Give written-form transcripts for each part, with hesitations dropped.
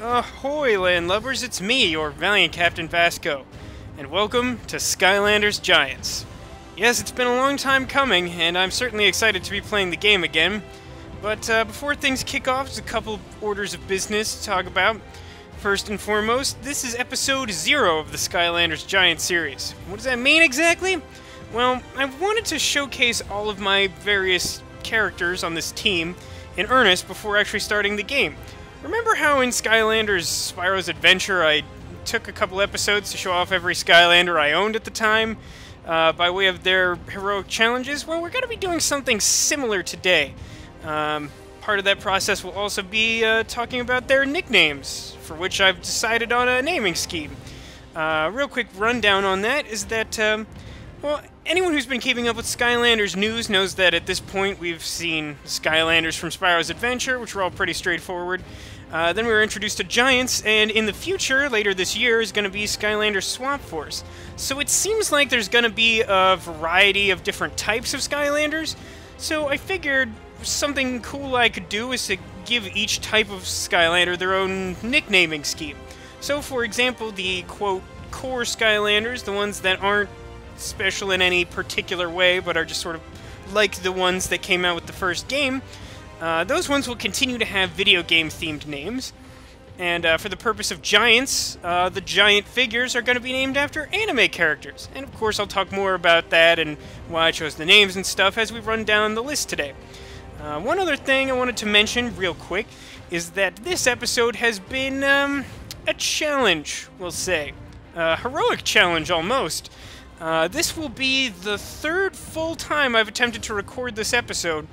Ahoy LAN-Lubbers, it's me, your valiant Captain Vasco, and welcome to Skylanders Giants. Yes, it's been a long time coming, and I'm certainly excited to be playing the game again, but before things kick off, there's a couple orders of business to talk about. First and foremost, this is episode 0 of the Skylanders Giants series. What does that mean exactly? Well, I wanted to showcase all of my various characters on this team in earnest before actually starting the game. Remember how in Skylanders Spyro's Adventure I took a couple episodes to show off every Skylander I owned at the time by way of their heroic challenges? Well, we're going to be doing something similar today. Part of that process will also be talking about their nicknames, for which I've decided on a naming scheme. Real quick rundown on that is that, well, anyone who's been keeping up with Skylanders news knows that at this point we've seen Skylanders from Spyro's Adventure, which were all pretty straightforward. Then we were introduced to Giants, and in the future, later this year, is going to be Skylanders Swap Force. So it seems like there's going to be a variety of different types of Skylanders, so I figured something cool I could do is to give each type of Skylander their own nicknaming scheme. So, for example, the, quote, core Skylanders, the ones that aren't special in any particular way, but are just sort of like the ones that came out with the first game, those ones will continue to have video game-themed names. And for the purpose of Giants, the giant figures are going to be named after anime characters. And of course I'll talk more about that and why I chose the names and stuff as we run down the list today. One other thing I wanted to mention real quick is that this episode has been a challenge, we'll say. A heroic challenge, almost. This will be the third full time I've attempted to record this episode.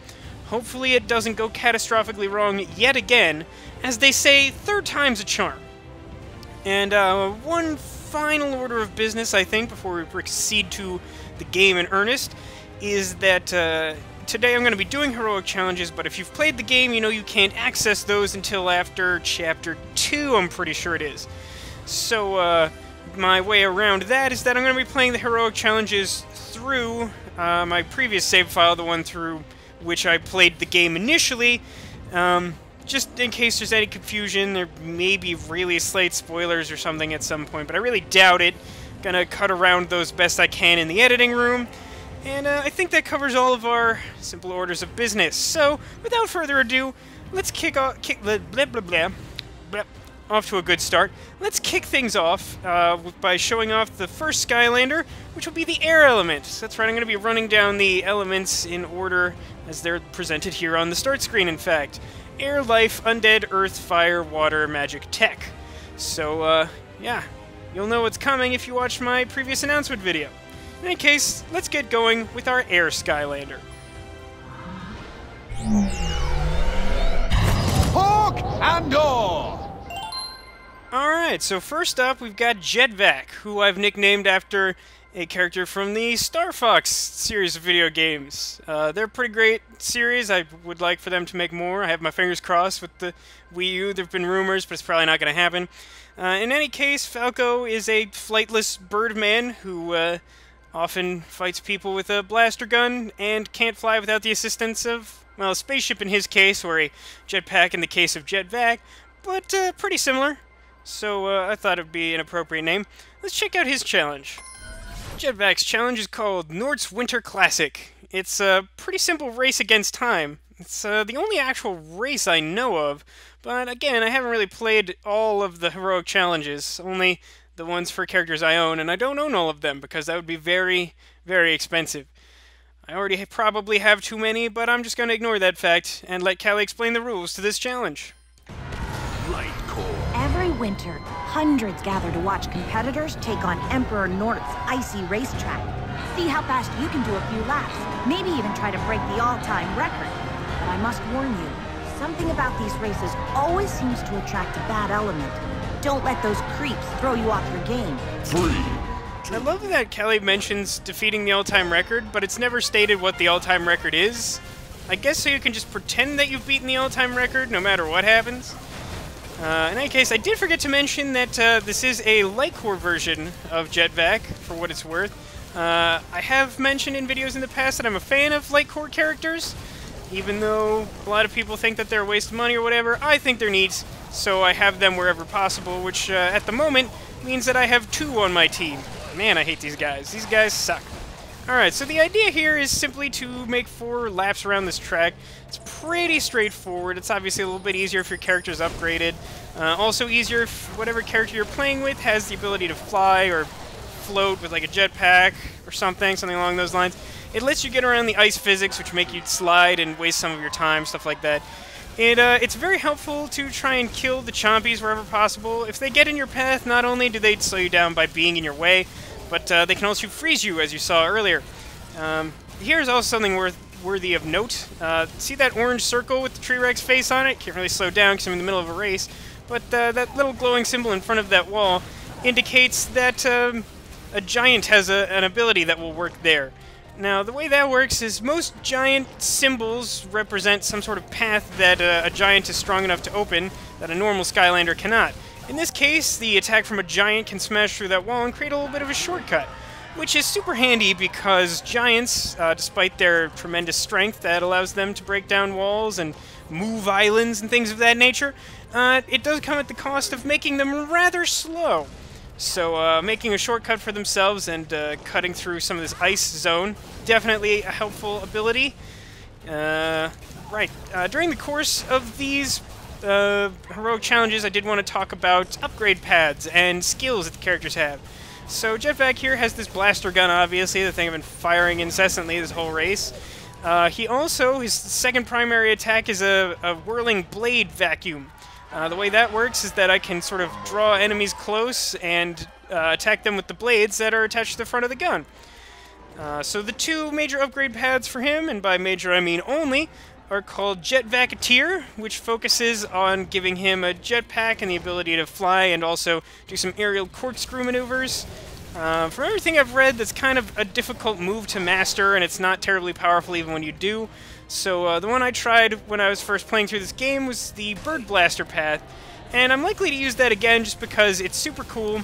Hopefully it doesn't go catastrophically wrong yet again. As they say, third time's a charm. And one final order of business, I think, before we proceed to the game in earnest, is that today I'm going to be doing heroic challenges, but if you've played the game, you know you can't access those until after Chapter 2, I'm pretty sure it is. So, my way around that is that I'm going to be playing the heroic challenges through my previous save file, the one through which I played the game initially. Just in case there's any confusion, there may be really slight spoilers or something at some point, but I really doubt it. Gonna cut around those best I can in the editing room, and I think that covers all of our simple orders of business. So, without further ado, let's off to a good start. Let's kick things off by showing off the first Skylander, which will be the air element. That's right, I'm going to be running down the elements in order as they're presented here on the start screen, in fact. Air, life, undead, earth, fire, water, magic, tech. So, yeah, you'll know what's coming if you watch my previous announcement video. In any case, let's get going with our air Skylander. Hawk and door! Alright, so first up we've got Jet-Vac, who I've nicknamed after a character from the Star Fox series of video games. They're a pretty great series. I would like for them to make more. I have my fingers crossed with the Wii U. There have been rumors, but it's probably not going to happen. In any case, Falco is a flightless birdman who often fights people with a blaster gun and can't fly without the assistance of, well, a spaceship in his case, or a jetpack in the case of Jet-Vac, but pretty similar. So I thought it would be an appropriate name. Let's check out his challenge. Jet-Vac's challenge is called Nort's Winter Classic. It's a pretty simple race against time. It's the only actual race I know of, but again, I haven't really played all of the heroic challenges, only the ones for characters I own, and I don't own all of them because that would be very, very expensive. I already probably have too many, but I'm just going to ignore that fact and let Callie explain the rules to this challenge. Light core. Every winter, hundreds gather to watch competitors take on Emperor Nort's icy racetrack. See how fast you can do a few laps, maybe even try to break the all-time record. But I must warn you, something about these races always seems to attract a bad element. Don't let those creeps throw you off your game. 3. I love that Kelly mentions defeating the all-time record, but it's never stated what the all-time record is. I guess so you can just pretend that you've beaten the all-time record no matter what happens. In any case, I did forget to mention that this is a light core version of Jet-Vac, for what it's worth. I have mentioned in videos in the past that I'm a fan of light core characters, even though a lot of people think that they're a waste of money or whatever. I think they're neat. so I have them wherever possible, which at the moment means that I have 2 on my team. Man, I hate these guys. These guys suck. Alright, so the idea here is simply to make 4 laps around this track. It's pretty straightforward. It's obviously a little bit easier if your character's upgraded. Also easier if whatever character you're playing with has the ability to fly or float with like a Jet-Vac or something along those lines. It lets you get around the ice physics, which make you slide and waste some of your time, stuff like that. It's very helpful to try and kill the Chompies wherever possible. If they get in your path, not only do they slow you down by being in your way, but they can also freeze you, as you saw earlier. Here's also something worthy of note. See that orange circle with the T-Rex face on it? Can't really slow down because I'm in the middle of a race, but that little glowing symbol in front of that wall indicates that a giant has an ability that will work there. Now, the way that works is most giant symbols represent some sort of path that a giant is strong enough to open that a normal Skylander cannot. In this case, the attack from a giant can smash through that wall and create a little bit of a shortcut, which is super handy because giants, despite their tremendous strength that allows them to break down walls and move islands and things of that nature, it does come at the cost of making them rather slow. So making a shortcut for themselves and cutting through some of this ice zone, definitely a helpful ability. During the course of these heroic challenges, I did want to talk about upgrade pads and skills that the characters have. So Jet-Vac here has this blaster gun, obviously, the thing I've been firing incessantly this whole race. He also, his second primary attack is a whirling blade vacuum. The way that works is that I can sort of draw enemies close and attack them with the blades that are attached to the front of the gun. So the 2 major upgrade pads for him, and by major I mean only, are called Jet-Vacateer, which focuses on giving him a jetpack and the ability to fly and also do some aerial corkscrew maneuvers. From everything I've read, that's kind of a difficult move to master, and it's not terribly powerful even when you do. So the one I tried when I was first playing through this game was the Bird Blaster path, and I'm likely to use that again just because it's super cool.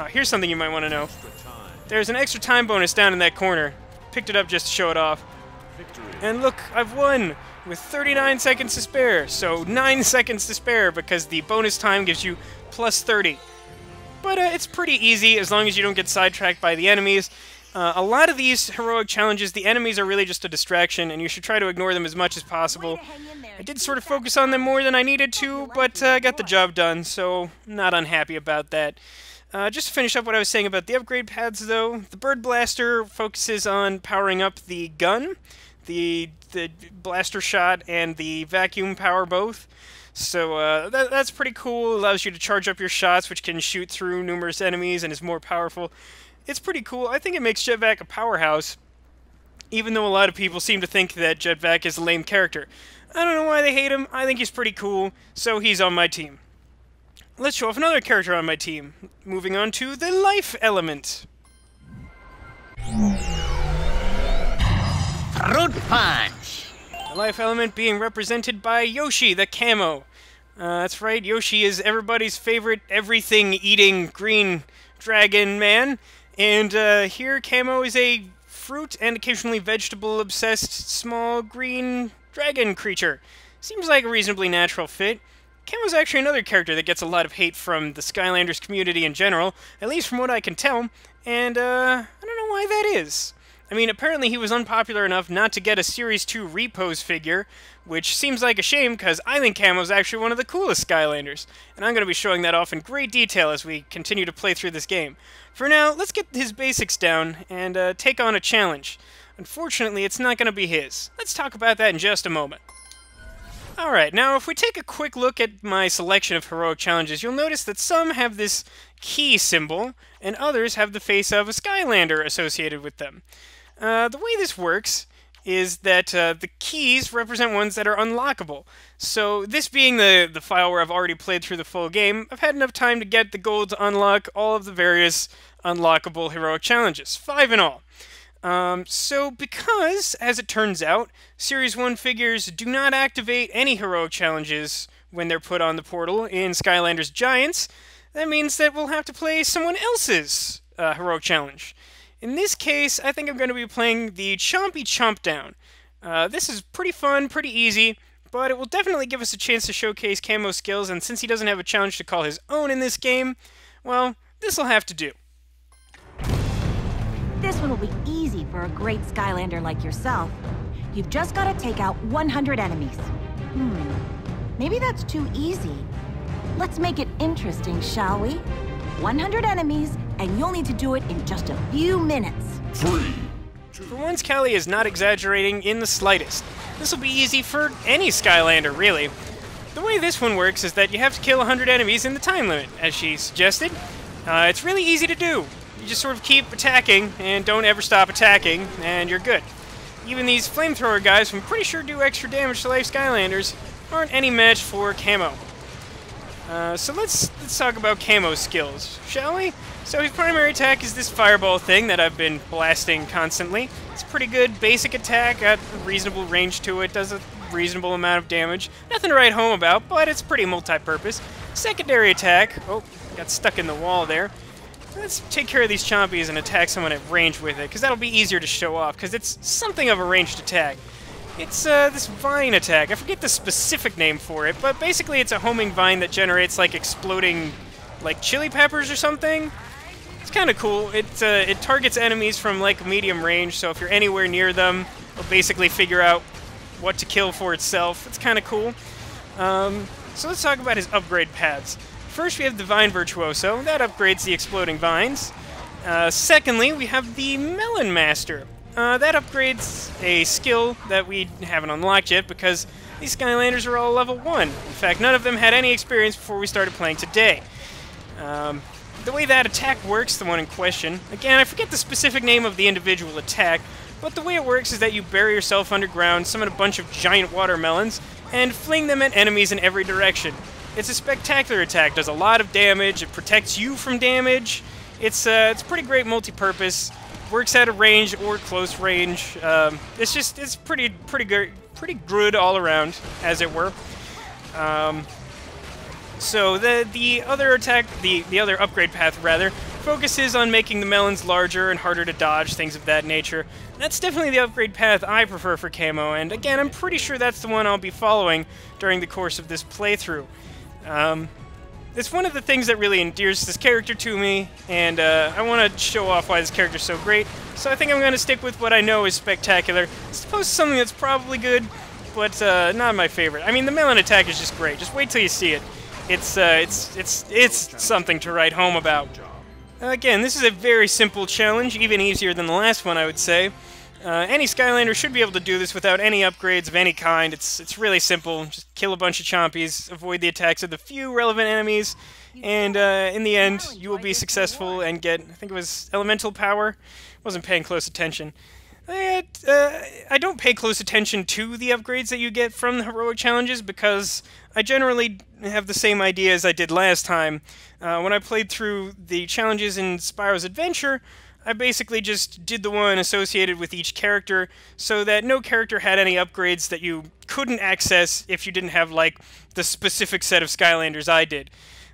Here's something you might want to know. There's an extra time bonus down in that corner. Picked it up just to show it off. And look, I've won with 39 seconds to spare, so 9 seconds to spare because the bonus time gives you plus 30. But it's pretty easy as long as you don't get sidetracked by the enemies. A lot of these heroic challenges, the enemies are really just a distraction, and you should try to ignore them as much as possible. I did sort of focus on them more than I needed to, but I got the job done, so not unhappy about that. Just to finish up what I was saying about the upgrade pads, though, the Bird Blaster focuses on powering up the gun, the blaster shot, and the vacuum power both. So that's pretty cool. Allows you to charge up your shots, which can shoot through numerous enemies and is more powerful. It's pretty cool. I think it makes Jet-Vac a powerhouse, even though a lot of people seem to think that Jet-Vac is a lame character. I don't know why they hate him. I think he's pretty cool, so he's on my team. Let's show off another character on my team. Moving on to the life element. Fruit Punch! The life element being represented by Yoshi, the Camo. That's right, Yoshi is everybody's favorite everything-eating green dragon man. And here, Camo is a fruit and occasionally vegetable-obsessed small green dragon creature. Seems like a reasonably natural fit. Camo's actually another character that gets a lot of hate from the Skylanders community in general, at least from what I can tell, and I don't know why that is. I mean, apparently he was unpopular enough not to get a Series 2 repose figure, which seems like a shame because I think Camo's actually one of the coolest Skylanders, and I'm going to be showing that off in great detail as we continue to play through this game. For now, let's get his basics down and take on a challenge. Unfortunately, it's not going to be his. Let's talk about that in just a moment. Alright, now if we take a quick look at my selection of heroic challenges, you'll notice that some have this key symbol, and others have the face of a Skylander associated with them. The way this works is that the keys represent ones that are unlockable. So this being the file where I've already played through the full game, I've had enough time to get the gold to unlock all of the various unlockable heroic challenges, 5 in all. So because, as it turns out, Series 1 figures do not activate any heroic challenges when they're put on the portal in Skylanders Giants, that means that we'll have to play someone else's heroic challenge. In this case, I think I'm going to be playing the Chompy Chomp-Down. This is pretty fun, pretty easy, but it will definitely give us a chance to showcase Camo's skills, and since he doesn't have a challenge to call his own in this game, well, this'll have to do. This one will be easy for a great Skylander like yourself. You've just got to take out 100 enemies. Maybe that's too easy. Let's make it interesting, shall we? 100 enemies, and you'll need to do it in just a few minutes. 3, 2. For once, Callie is not exaggerating in the slightest. This will be easy for any Skylander, really. The way this one works is that you have to kill 100 enemies in the time limit, as she suggested. It's really easy to do. You just sort of keep attacking, and don't ever stop attacking, and you're good. Even these flamethrower guys, who I'm pretty sure do extra damage to life Skylanders, aren't any match for Camo. So let's talk about Camo's skills, shall we? So his primary attack is this fireball thing that I've been blasting constantly. It's a pretty good basic attack, got a reasonable range to it, does a reasonable amount of damage. Nothing to write home about, but it's pretty multi-purpose. Secondary attack, oh, got stuck in the wall there. Let's take care of these Chompies and attack someone at range with it, because that'll be easier to show off, because it's something of a ranged attack. It's this vine attack. I forget the specific name for it, but basically it's a homing vine that generates like exploding, like chili peppers or something. It's kind of cool. It targets enemies from like medium range, so if you're anywhere near them, it'll basically figure out what to kill for itself. It's kind of cool. So let's talk about his upgrade paths. First, we have the Vine Virtuoso. That upgrades the exploding vines. Secondly, we have the Melon Master. That upgrades a skill that we haven't unlocked yet because these Skylanders are all level 1. In fact, none of them had any experience before we started playing today. The way that attack works, the one in question, again, I forget the specific name of the individual attack, but the way it works is that you bury yourself underground, summon a bunch of giant watermelons, and fling them at enemies in every direction. It's a spectacular attack, does a lot of damage, it protects you from damage. It's pretty great multi-purpose. Works at a range or close range. It's pretty good all around, as it were. So the other attack, the other upgrade path rather, focuses on making the melons larger and harder to dodge, things of that nature. That's definitely the upgrade path I prefer for Camo, and again, I'm pretty sure that's the one I'll be following during the course of this playthrough. It's one of the things that really endears this character to me, and I want to show off why this character's so great, so I think I'm going to stick with what I know is spectacular, as opposed to something that's probably good, but not my favorite. I mean, the melon attack is just great. Just wait till you see it. It's something to write home about. Again, this is a very simple challenge, even easier than the last one, I would say. Any Skylander should be able to do this without any upgrades of any kind. It's really simple. Just kill a bunch of Chompies, avoid the attacks of the few relevant enemies, and in the end, you will be successful and get, I think it was elemental power. Wasn't paying close attention. I don't pay close attention to the upgrades that you get from the heroic challenges because I generally have the same idea as I did last time. When I played through the challenges in Spyro's Adventure, I basically just did the one associated with each character so that no character had any upgrades that you couldn't access if you didn't have, like, the specific set of Skylanders I did.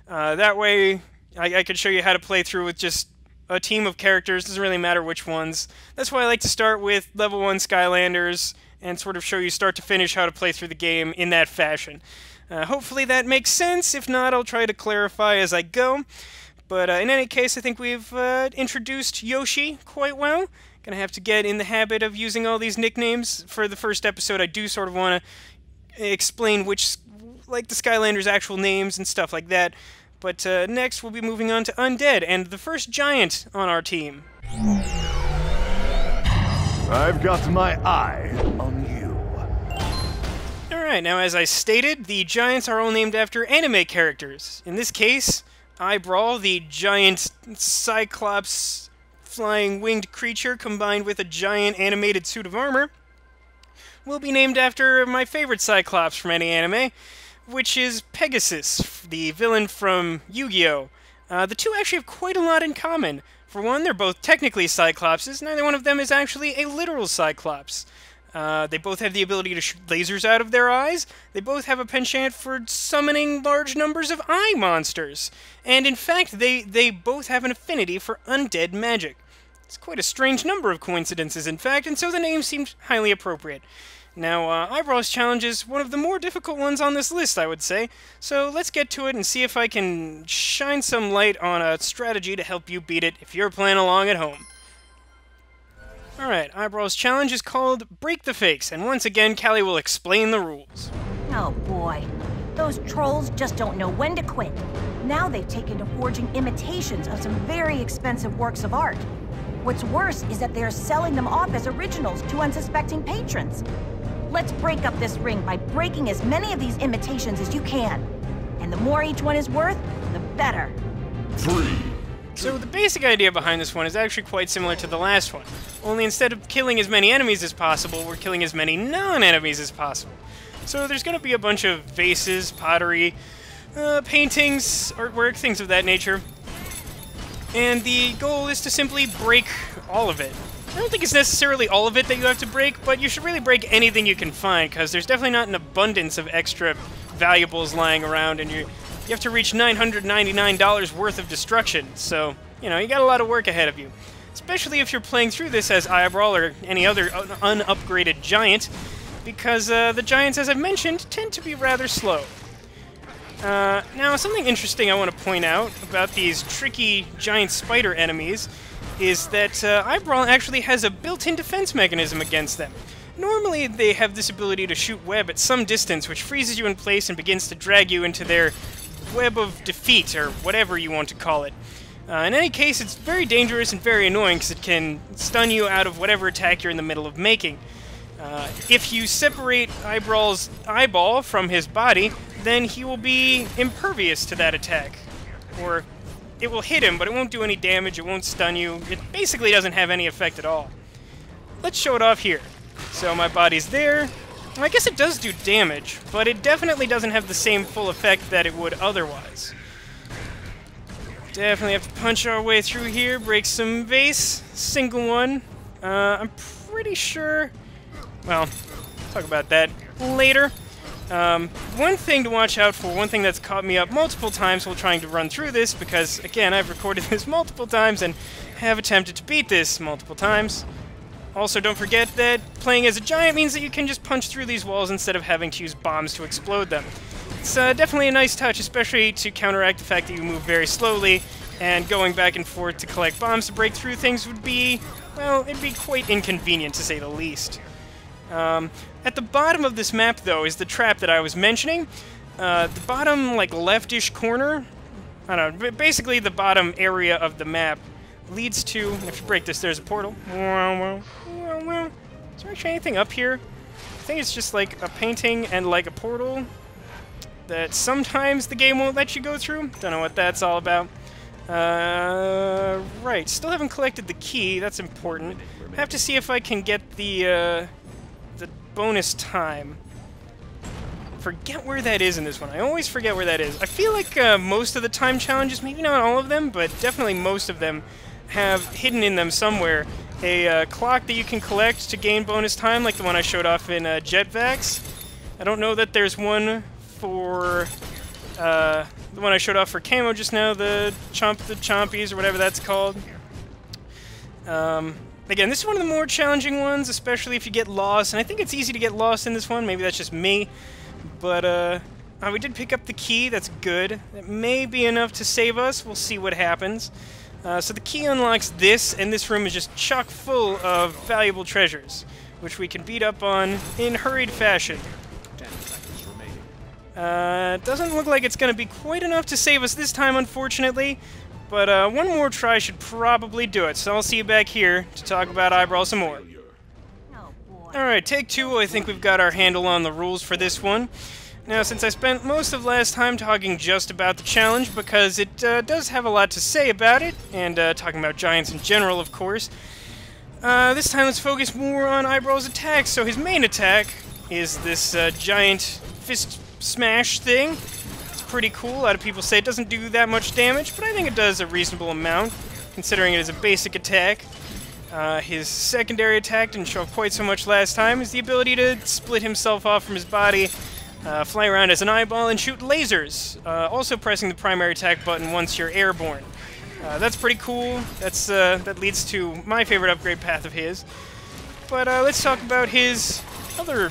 That way, I could show you how to play through with just a team of characters, doesn't really matter which ones. That's why I like to start with level 1 Skylanders and sort of show you start to finish how to play through the game in that fashion. Hopefully that makes sense. If not, I'll try to clarify as I go. But in any case, I think we've introduced Yoshi quite well. Gonna have to get in the habit of using all these nicknames. For the first episode, I do sort of want to explain which, like the Skylanders' actual names and stuff like that. But next, we'll be moving on to Undead, and the first giant on our team. I've got my eye on you. Alright, now as I stated, the giants are all named after anime characters. In this case, Eye-Brawl, the giant Cyclops flying winged creature combined with a giant animated suit of armor, will be named after my favorite Cyclops from any anime, which is Pegasus, the villain from Yu-Gi-Oh! The two actually have quite a lot in common. For one, they're both technically Cyclopses, neither one of them is actually a literal Cyclops. They both have the ability to shoot lasers out of their eyes. They both have a penchant for summoning large numbers of eye monsters. And in fact, they both have an affinity for undead magic. It's quite a strange number of coincidences, in fact, and so the name seemed highly appropriate. Now, Eye-Brawl's challenge is one of the more difficult ones on this list, I would say, so let's get to it and see if I can shine some light on a strategy to help you beat it if you're playing along at home. Alright, Eye-Brawl's challenge is called Break the Fakes, and once again, Callie will explain the rules. Oh boy, those trolls just don't know when to quit. Now they've taken to forging imitations of some very expensive works of art. What's worse is that they're selling them off as originals to unsuspecting patrons. Let's break up this ring by breaking as many of these imitations as you can. And the more each one is worth, the better. 3. So the basic idea behind this one is actually quite similar to the last one. Only instead of killing as many enemies as possible, we're killing as many non-enemies as possible. So there's going to be a bunch of vases, pottery, paintings, artwork, things of that nature. And the goal is to simply break all of it. I don't think it's necessarily all of it that you have to break, but you should really break anything you can find, because there's definitely not an abundance of extra valuables lying around, and you have to reach $999 worth of destruction, so, you know, you got a lot of work ahead of you. Especially if you're playing through this as Eye-Brawl or any other unupgraded giant, because the giants, as I've mentioned, tend to be rather slow. Now, something interesting I want to point out about these tricky giant spider enemies is that Eye-Brawl actually has a built-in defense mechanism against them. Normally, they have this ability to shoot web at some distance, which freezes you in place and begins to drag you into their web of defeat, or whatever you want to call it. In any case, it's very dangerous and very annoying because it can stun you out of whatever attack you're in the middle of making. If you separate Eye-Brawl's eyeball from his body, then he will be impervious to that attack. Or it will hit him, but it won't do any damage, it won't stun you. It basically doesn't have any effect at all. Let's show it off here. So my body's there. Well, I guess it does do damage, but it definitely doesn't have the same full effect that it would otherwise. Definitely have to punch our way through here, break some vase, single one. I'm pretty sure... Well, talk about that later. One thing to watch out for, one thing that's caught me up multiple times while trying to run through this, because, again, I've recorded this multiple times and have attempted to beat this multiple times. Also, don't forget that playing as a giant means that you can just punch through these walls instead of having to use bombs to explode them. It's definitely a nice touch, especially to counteract the fact that you move very slowly, and going back and forth to collect bombs to break through things would be, well, it'd be quite inconvenient, to say the least. At the bottom of this map, though, is the trap that I was mentioning. The bottom, like, leftish corner, I don't know, basically the bottom area of the map leads to, if you break this, there's a portal. Is there actually anything up here? I think it's just like a painting and like a portal that sometimes the game won't let you go through. Don't know what that's all about. Right, still haven't collected the key, that's important. Have to see if I can get the bonus time. Forget where that is in this one. I always forget where that is. I feel like most of the time challenges, maybe not all of them, but definitely most of them have hidden in them somewhere a clock that you can collect to gain bonus time, like the one I showed off in Jet-Vacs. I don't know that there's one for the one I showed off for Camo just now, the Chompies or whatever that's called. Again, this is one of the more challenging ones, especially if you get lost, and I think it's easy to get lost in this one. Maybe that's just me, but we did pick up the key. That's good. That may be enough to save us. We'll see what happens. So the key unlocks this, and this room is just chock full of valuable treasures, which we can beat up on in hurried fashion. 10 seconds remaining. Doesn't look like it's going to be quite enough to save us this time, unfortunately, but one more try should probably do it, so I'll see you back here to talk about Eye-Brawl some more. Alright, take two. I think we've got our handle on the rules for this one. Now, since I spent most of last time talking just about the challenge, because it does have a lot to say about it, and talking about giants in general, of course, this time let's focus more on Eye-Brawl's attack. So his main attack is this giant fist smash thing. It's pretty cool. A lot of people say it doesn't do that much damage, but I think it does a reasonable amount, considering it is a basic attack. His secondary attack didn't show up quite so much last time, is the ability to split himself off from his body, fly around as an eyeball, and shoot lasers, also pressing the primary attack button once you're airborne. That's pretty cool. That leads to my favorite upgrade path of his. But let's talk about his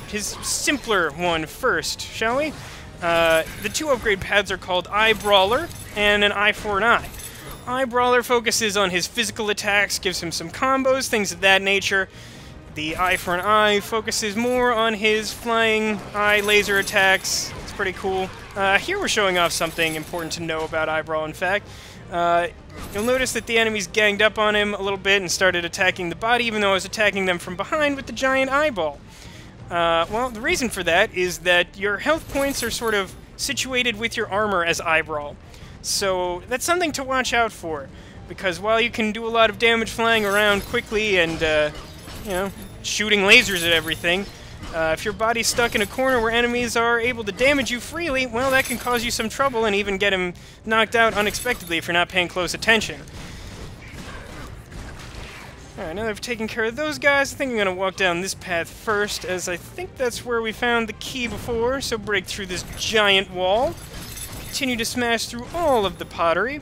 his simpler one first, shall we? The two upgrade paths are called Eye-Brawler and an Eye for an Eye. Eye-Brawler focuses on his physical attacks, gives him some combos, things of that nature. The Eye for an Eye focuses more on his flying eye laser attacks. It's pretty cool. Here we're showing off something important to know about Eye-Brawl, in fact. You'll notice that the enemies ganged up on him a little bit and started attacking the body, even though I was attacking them from behind with the giant eyeball. Well, the reason for that is that your health points are sort of situated with your armor as Eye-Brawl. So that's something to watch out for, because while you can do a lot of damage flying around quickly and, you know, shooting lasers at everything, if your body's stuck in a corner where enemies are able to damage you freely, well, that can cause you some trouble and even get him knocked out unexpectedly if you're not paying close attention. Alright, now that I've taken care of those guys, I think I'm going to walk down this path first, as I think that's where we found the key before, so break through this giant wall. Continue to smash through all of the pottery.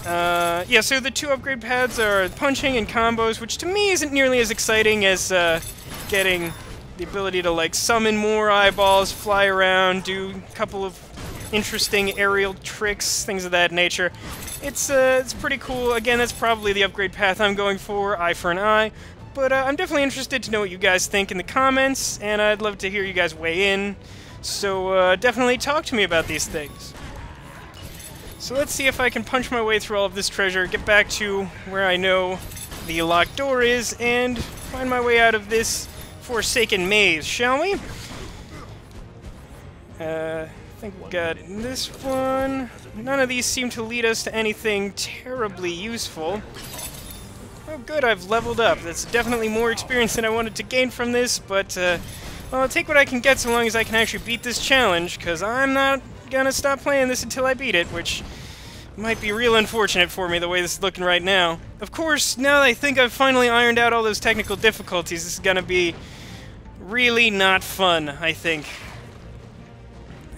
Yeah, so the two upgrade paths are punching and combos, which to me isn't nearly as exciting as getting the ability to, like, summon more eyeballs, fly around, do a couple of interesting aerial tricks, things of that nature. It's pretty cool. Again, that's probably the upgrade path I'm going for, Eye for an Eye. But I'm definitely interested to know what you guys think in the comments, and I'd love to hear you guys weigh in. So definitely talk to me about these things. So let's see if I can punch my way through all of this treasure, get back to where I know the locked door is, and find my way out of this forsaken maze, shall we? I think we got this one. None of these seem to lead us to anything terribly useful. Oh good, I've leveled up. That's definitely more experience than I wanted to gain from this, but well, I'll take what I can get so long as I can actually beat this challenge, because I'm not gonna stop playing this until I beat it, which might be real unfortunate for me the way this is looking right now. Of course, now that I think I've finally ironed out all those technical difficulties, this is gonna be really not fun, I think.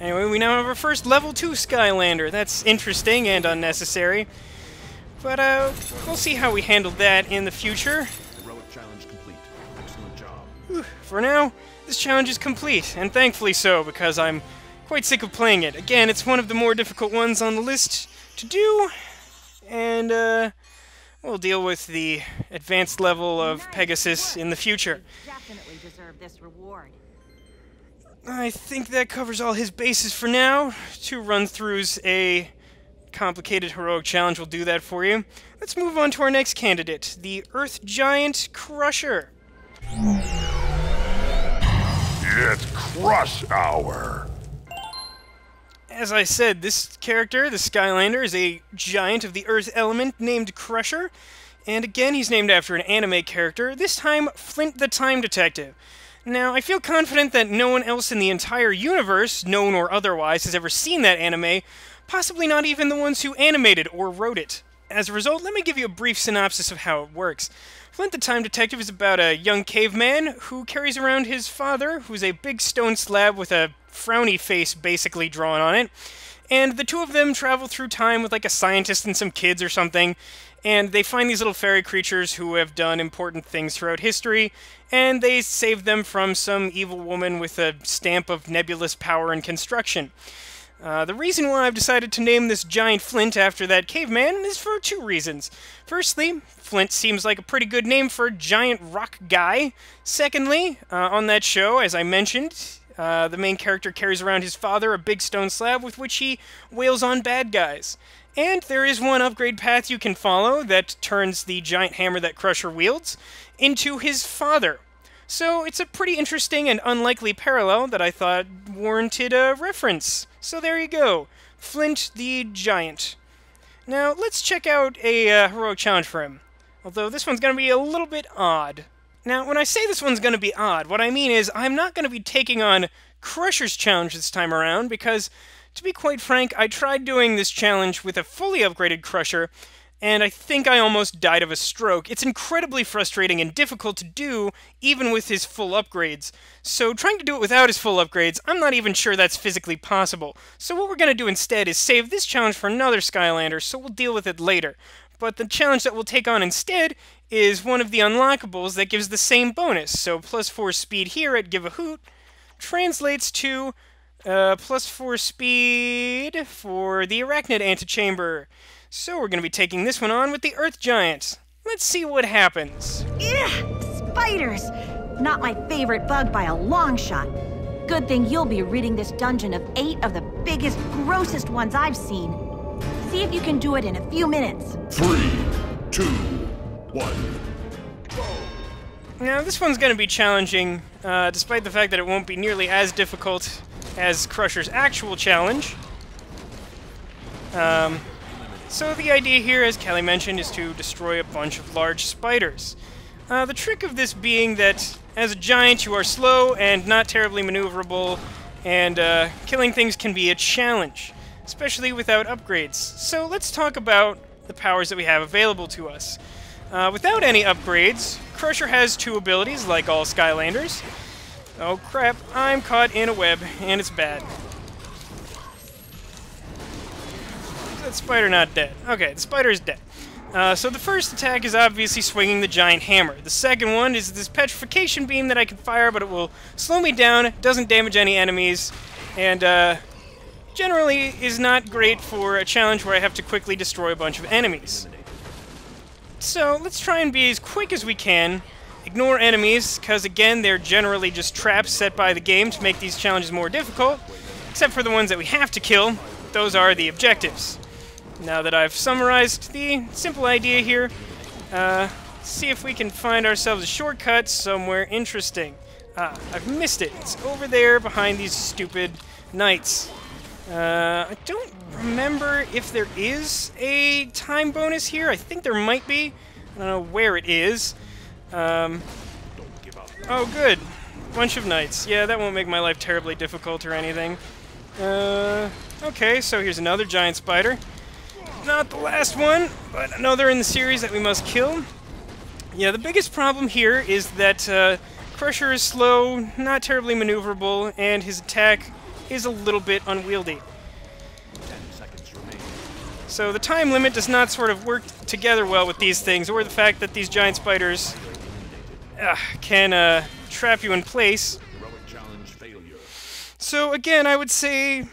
Anyway, we now have our first level 2 Skylander. That's interesting and unnecessary. But we'll see how we handle that in the future. Heroic challenge complete. Excellent job. Whew. For now, this challenge is complete, and thankfully so, because I'm quite sick of playing it. Again, it's one of the more difficult ones on the list to do, and we'll deal with the advanced level of Pegasus in the future. Definitely deserve this reward. I think that covers all his bases for now. 2 run-throughs, a complicated heroic challenge will do that for you. Let's move on to our next candidate, the Earth Giant Crusher. It's Crush Hour. As I said, this character, the Skylander, is a giant of the Earth element named Crusher. And again, he's named after an anime character, this time Flint the Time Detective. Now, I feel confident that no one else in the entire universe, known or otherwise, has ever seen that anime, possibly not even the ones who animated or wrote it. As a result, let me give you a brief synopsis of how it works. Flint the Time Detective is about a young caveman who carries around his father, who's a big stone slab with a frowny face basically drawn on it, and the two of them travel through time with like a scientist and some kids or something, and they find these little fairy creatures who have done important things throughout history, and they save them from some evil woman with a stamp of nebulous power and construction. The reason why I've decided to name this giant Flint after that caveman is for 2 reasons. Firstly, Flint seems like a pretty good name for a giant rock guy. Secondly, on that show, as I mentioned, the main character carries around his father, a big stone slab with which he wails on bad guys. And there is one upgrade path you can follow that turns the giant hammer that Crusher wields into his father. So it's a pretty interesting and unlikely parallel that I thought warranted a reference. So there you go, Flint the Giant. Now let's check out a heroic challenge for him. Although this one's going to be a little bit odd. Now when I say this one's going to be odd, what I mean is I'm not going to be taking on Crusher's challenge this time around, because to be quite frank, I tried doing this challenge with a fully upgraded Crusher, and I think I almost died of a stroke. It's incredibly frustrating and difficult to do, even with his full upgrades. So trying to do it without his full upgrades, I'm not even sure that's physically possible. So what we're going to do instead is save this challenge for another Skylander, so we'll deal with it later. But the challenge that we'll take on instead is one of the unlockables that gives the same bonus. So +4 speed here at Give a Hoot translates to +4 speed for the Arachnid Antechamber. So we're going to be taking this one on with the Earth Giant. Let's see what happens. Ugh, spiders! Not my favorite bug by a long shot. Good thing you'll be ridding this dungeon of 8 of the biggest, grossest ones I've seen. See if you can do it in a few minutes. 3, 2, 1. Now this one's going to be challenging, despite the fact that it won't be nearly as difficult as Crusher's actual challenge. So the idea here, as Kelly mentioned, is to destroy a bunch of large spiders. The trick of this being that, as a giant, you are slow and not terribly maneuverable, and killing things can be a challenge, especially without upgrades. So let's talk about the powers that we have available to us. Without any upgrades, Crusher has 2 abilities, like all Skylanders. Oh crap, I'm caught in a web, and it's bad. Is that spider not dead? Okay, the spider is dead. So the first attack is obviously swinging the giant hammer. The second one is this petrification beam that I can fire, but it will slow me down, doesn't damage any enemies, and generally is not great for a challenge where I have to quickly destroy a bunch of enemies. So let's try and be as quick as we can. Ignore enemies, because again, they're generally just traps set by the game to make these challenges more difficult, except for the ones that we have to kill. Those are the objectives. Now that I've summarized the simple idea here, see if we can find ourselves a shortcut somewhere interesting. I've missed it. It's over there behind these stupid knights. I don't remember if there is a time bonus here. I think there might be. I don't know where it is. Oh, good. Bunch of knights. Yeah, that won't make my life terribly difficult or anything. Okay, so here's another giant spider. Not the last one, but another in the series that we must kill. Yeah, the biggest problem here is that Crusher is slow, not terribly maneuverable, and his attack is a little bit unwieldy. 10 seconds remain. So the time limit does not sort of work together well with these things, or the fact that these giant spiders can trap you in place. Heroic challenge failure. So again, I would say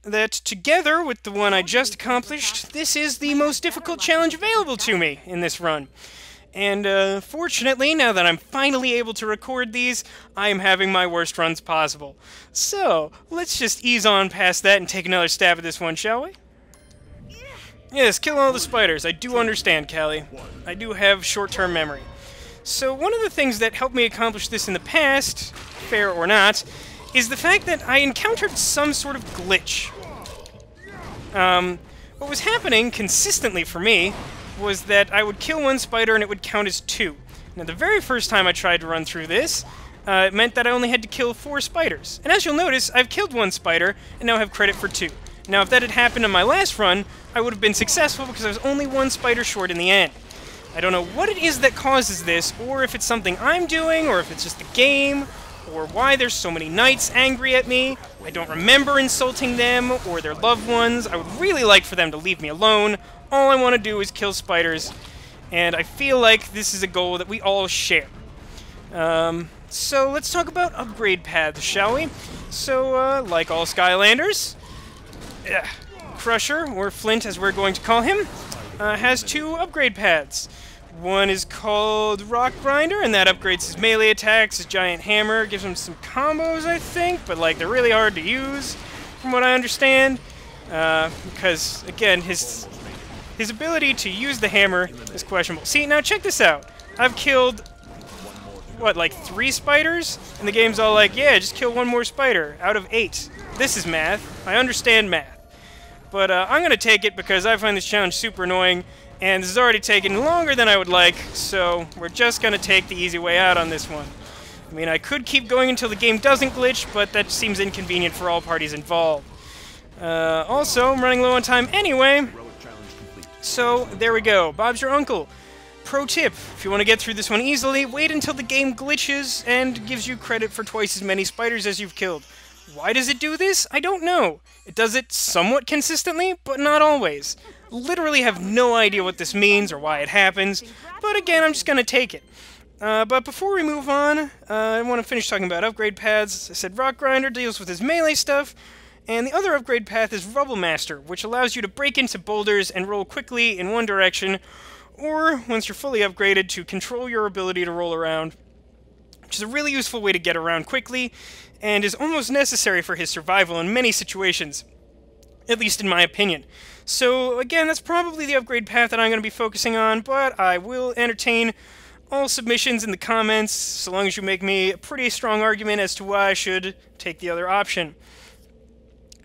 that together with the one I just accomplished, this is the most difficult challenge available to me in this run. And fortunately, now that I'm finally able to record these, I am having my worst runs possible. So, let's just ease on past that and take another stab at this one, shall we? Yes, kill all the spiders. I do understand, Callie. I do have short-term memory. So one of the things that helped me accomplish this in the past, fair or not, is the fact that I encountered some sort of glitch. What was happening consistently for me was that I would kill one spider and it would count as 2. Now, the very first time I tried to run through this, it meant that I only had to kill 4 spiders. And as you'll notice, I've killed 1 spider and now have credit for 2. Now, if that had happened in my last run, I would have been successful because I was only 1 spider short in the end. I don't know what it is that causes this, or if it's something I'm doing, or if it's just the game, or why there's so many knights angry at me. I don't remember insulting them or their loved ones. I would really like for them to leave me alone. All I want to do is kill spiders, and I feel like this is a goal that we all share. So let's talk about upgrade paths, shall we? So, like all Skylanders, Crusher, or Flint as we're going to call him, has 2 upgrade paths. One is called Rock Grinder, and that upgrades his melee attacks, his giant hammer, gives him some combos, I think, but like they're really hard to use, from what I understand, because, again, his ability to use the hammer is questionable. See, now check this out. I've killed, what, like 3 spiders? And the game's all like, yeah, just kill 1 more spider out of 8. This is math. I understand math. But I'm going to take it because I find this challenge super annoying, and this has already taken longer than I would like, so we're just going to take the easy way out on this one. I mean, I could keep going until the game doesn't glitch, but that seems inconvenient for all parties involved. Also, I'm running low on time anyway, so there we go. Bob's your uncle. Pro tip, if you want to get through this one easily, wait until the game glitches and gives you credit for twice as many spiders as you've killed. Why does it do this? I don't know. It does it somewhat consistently, but not always. literally have no idea what this means or why it happens, but again, I'm just going to take it. But before we move on, I want to finish talking about upgrade paths. I said Rock Grinder deals with his melee stuff, and the other upgrade path is Rubble Master, which allows you to break into boulders and roll quickly in one direction, or, once you're fully upgraded, to control your ability to roll around, which is a really useful way to get around quickly, and is almost necessary for his survival in many situations, at least in my opinion. So, again, that's probably the upgrade path that I'm going to be focusing on, but I will entertain all submissions in the comments, so long as you make me a pretty strong argument as to why I should take the other option.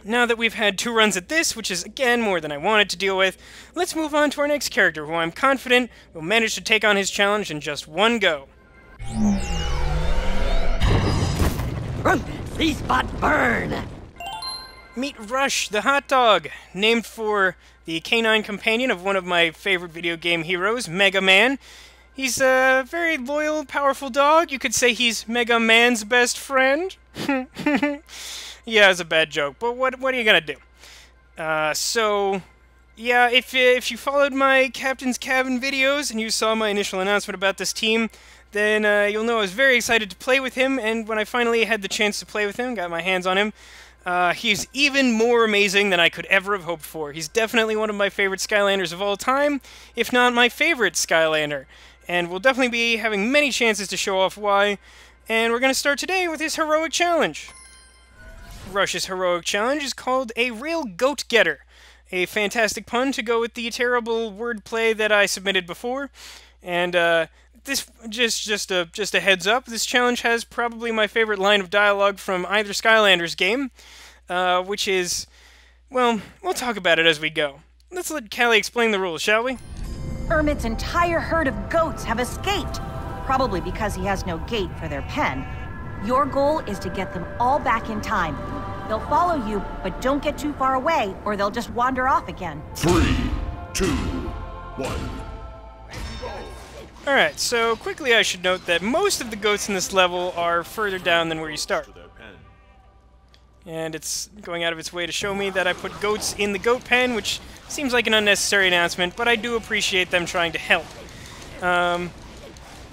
Now that we've had 2 runs at this, which is, again, more than I wanted to deal with, let's move on to our next character, who I'm confident will manage to take on his challenge in just one go. Run! See spot burn! Meet Rush, the hot dog, named for the canine companion of one of my favorite video game heroes, Mega Man. He's a very loyal, powerful dog. You could say he's Mega Man's best friend. Yeah, it's a bad joke, but what are you gonna do? So, yeah, if you followed my Captain's Cabin videos and you saw my initial announcement about this team, then you'll know I was very excited to play with him, and when I finally had the chance to play with him, got my hands on him, he's even more amazing than I could ever have hoped for. He's definitely one of my favorite Skylanders of all time, if not my favorite Skylander, and we'll definitely be having many chances to show off why, and we're going to start today with his heroic challenge. Rush's heroic challenge is called a Real Goat Getter, a fantastic pun to go with the terrible wordplay that I submitted before, and this just a heads up. This challenge has probably my favorite line of dialogue from either Skylanders game, which is, well, we'll talk about it as we go. Let's let Callie explain the rules, shall we? Ermit's entire herd of goats have escaped, probably because he has no gate for their pen. Your goal is to get them all back in time. They'll follow you, but don't get too far away, or they'll just wander off again. 3, 2, 1. Alright, so quickly I should note that most of the goats in this level are further down than where you start. And it's going out of its way to show me that I put goats in the goat pen, which seems like an unnecessary announcement, but I do appreciate them trying to help.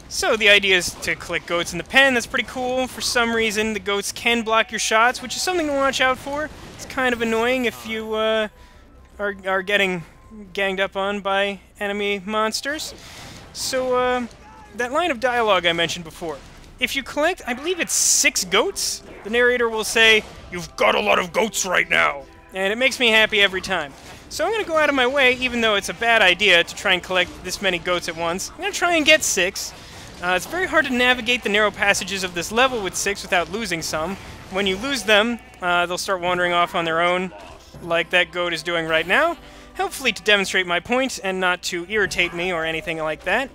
So the idea is to collect goats in the pen. That's pretty cool. For some reason, the goats can block your shots, which is something to watch out for. It's kind of annoying if you are getting ganged up on by enemy monsters. So, that line of dialogue I mentioned before. If you collect, I believe it's 6 goats, the narrator will say, "You've got a lot of goats right now." And it makes me happy every time. So I'm going to go out of my way, even though it's a bad idea to try and collect this many goats at once. I'm going to try and get 6. It's very hard to navigate the narrow passages of this level with 6 without losing some. When you lose them, they'll start wandering off on their own, like that goat is doing right now. Hopefully to demonstrate my point and not to irritate me or anything like that.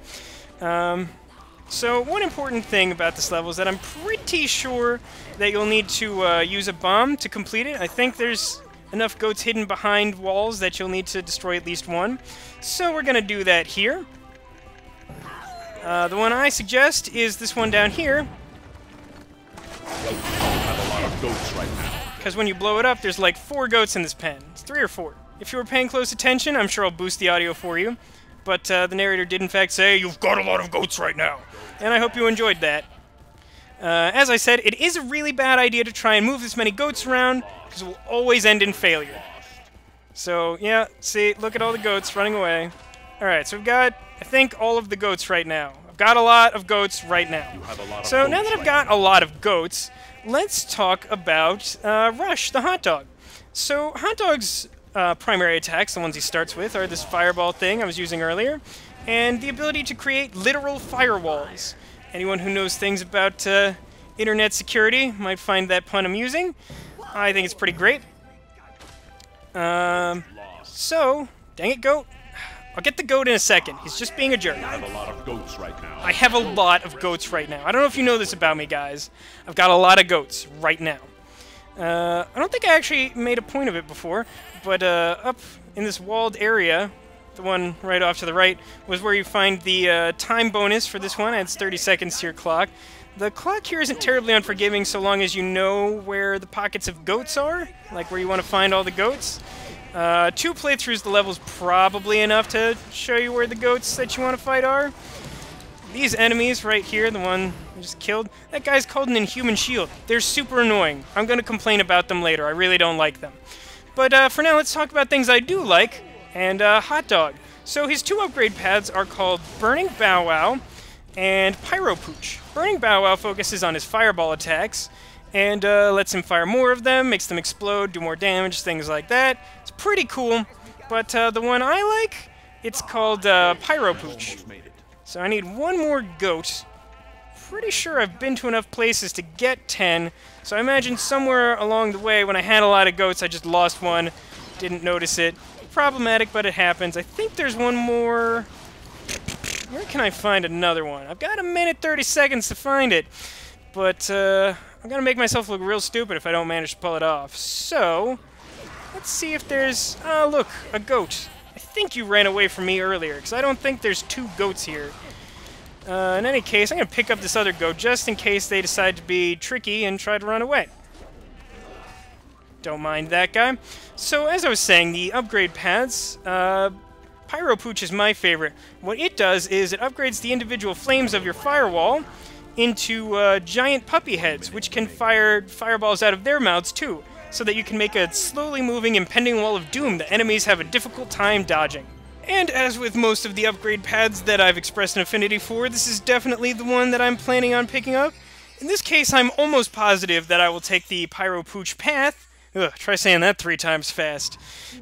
So one important thing about this level is that I'm pretty sure that you'll need to use a bomb to complete it. I think there's enough goats hidden behind walls that you'll need to destroy at least one. So we're going to do that here. The one I suggest is this one down here. Because when you blow it up, there's like 4 goats in this pen. It's 3 or 4. If you were paying close attention, I'm sure I'll boost the audio for you. But the narrator did in fact say, "You've got a lot of goats right now." And I hope you enjoyed that. As I said, it is a really bad idea to try and move this many goats around, because it will always end in failure. So, yeah, see, look at all the goats running away. Alright, so we've got, I think, all of the goats right now. I've got a lot of goats right now. So now that I've got a lot of goats, let's talk about Rush, the hot dog. So, hot dog's primary attacks, the ones he starts with, are this fireball thing I was using earlier, and the ability to create literal firewalls. Anyone who knows things about internet security might find that pun amusing. I think it's pretty great. So, dang it, goat. I'll get the goat in a second. He's just being a jerk. I have a lot of goats right now. I have a lot of goats right now. I don't know if you know this about me, guys. I've got a lot of goats right now. I don't think I actually made a point of it before, but up in this walled area, the one right off to the right, was where you find the time bonus for this one. Adds 30 seconds to your clock. The clock here isn't terribly unforgiving so long as you know where the pockets of goats are, like where you want to find all the goats. 2 playthroughs the level's probably enough to show you where the goats that you want to fight are. These enemies right here, the one I just killed, that guy's called an Inhuman Shield. They're super annoying. I'm going to complain about them later. I really don't like them. But for now, let's talk about things I do like, and Hot Dog. So his 2 upgrade paths are called Burning Bow Wow and Pyro Pooch. Burning Bow Wow focuses on his fireball attacks, and lets him fire more of them, makes them explode, do more damage, things like that. It's pretty cool, but the one I like, it's called Pyro Pooch. So I need 1 more goat. Pretty sure I've been to enough places to get 10, so I imagine somewhere along the way when I had a lot of goats I just lost one, didn't notice it. Problematic, but it happens. I think there's 1 more. Where can I find another one? I've got 1 minute 30 seconds to find it, but I'm gonna make myself look real stupid if I don't manage to pull it off. So let's see if there's... oh, look, a goat. I think you ran away from me earlier, because I don't think there's 2 goats here. In any case, I'm going to pick up this other goat just in case they decide to be tricky and try to run away. Don't mind that guy. So, as I was saying, the upgrade paths, Pyro Pooch is my favorite. What it does is it upgrades the individual flames of your firewall into giant puppy heads, which can fire fireballs out of their mouths too, so that you can make a slowly moving impending wall of doom that enemies have a difficult time dodging. And as with most of the upgrade paths that I've expressed an affinity for, this is definitely the one that I'm planning on picking up. In this case, I'm almost positive that I will take the Pyro Pooch path. Ugh, try saying that 3 times fast.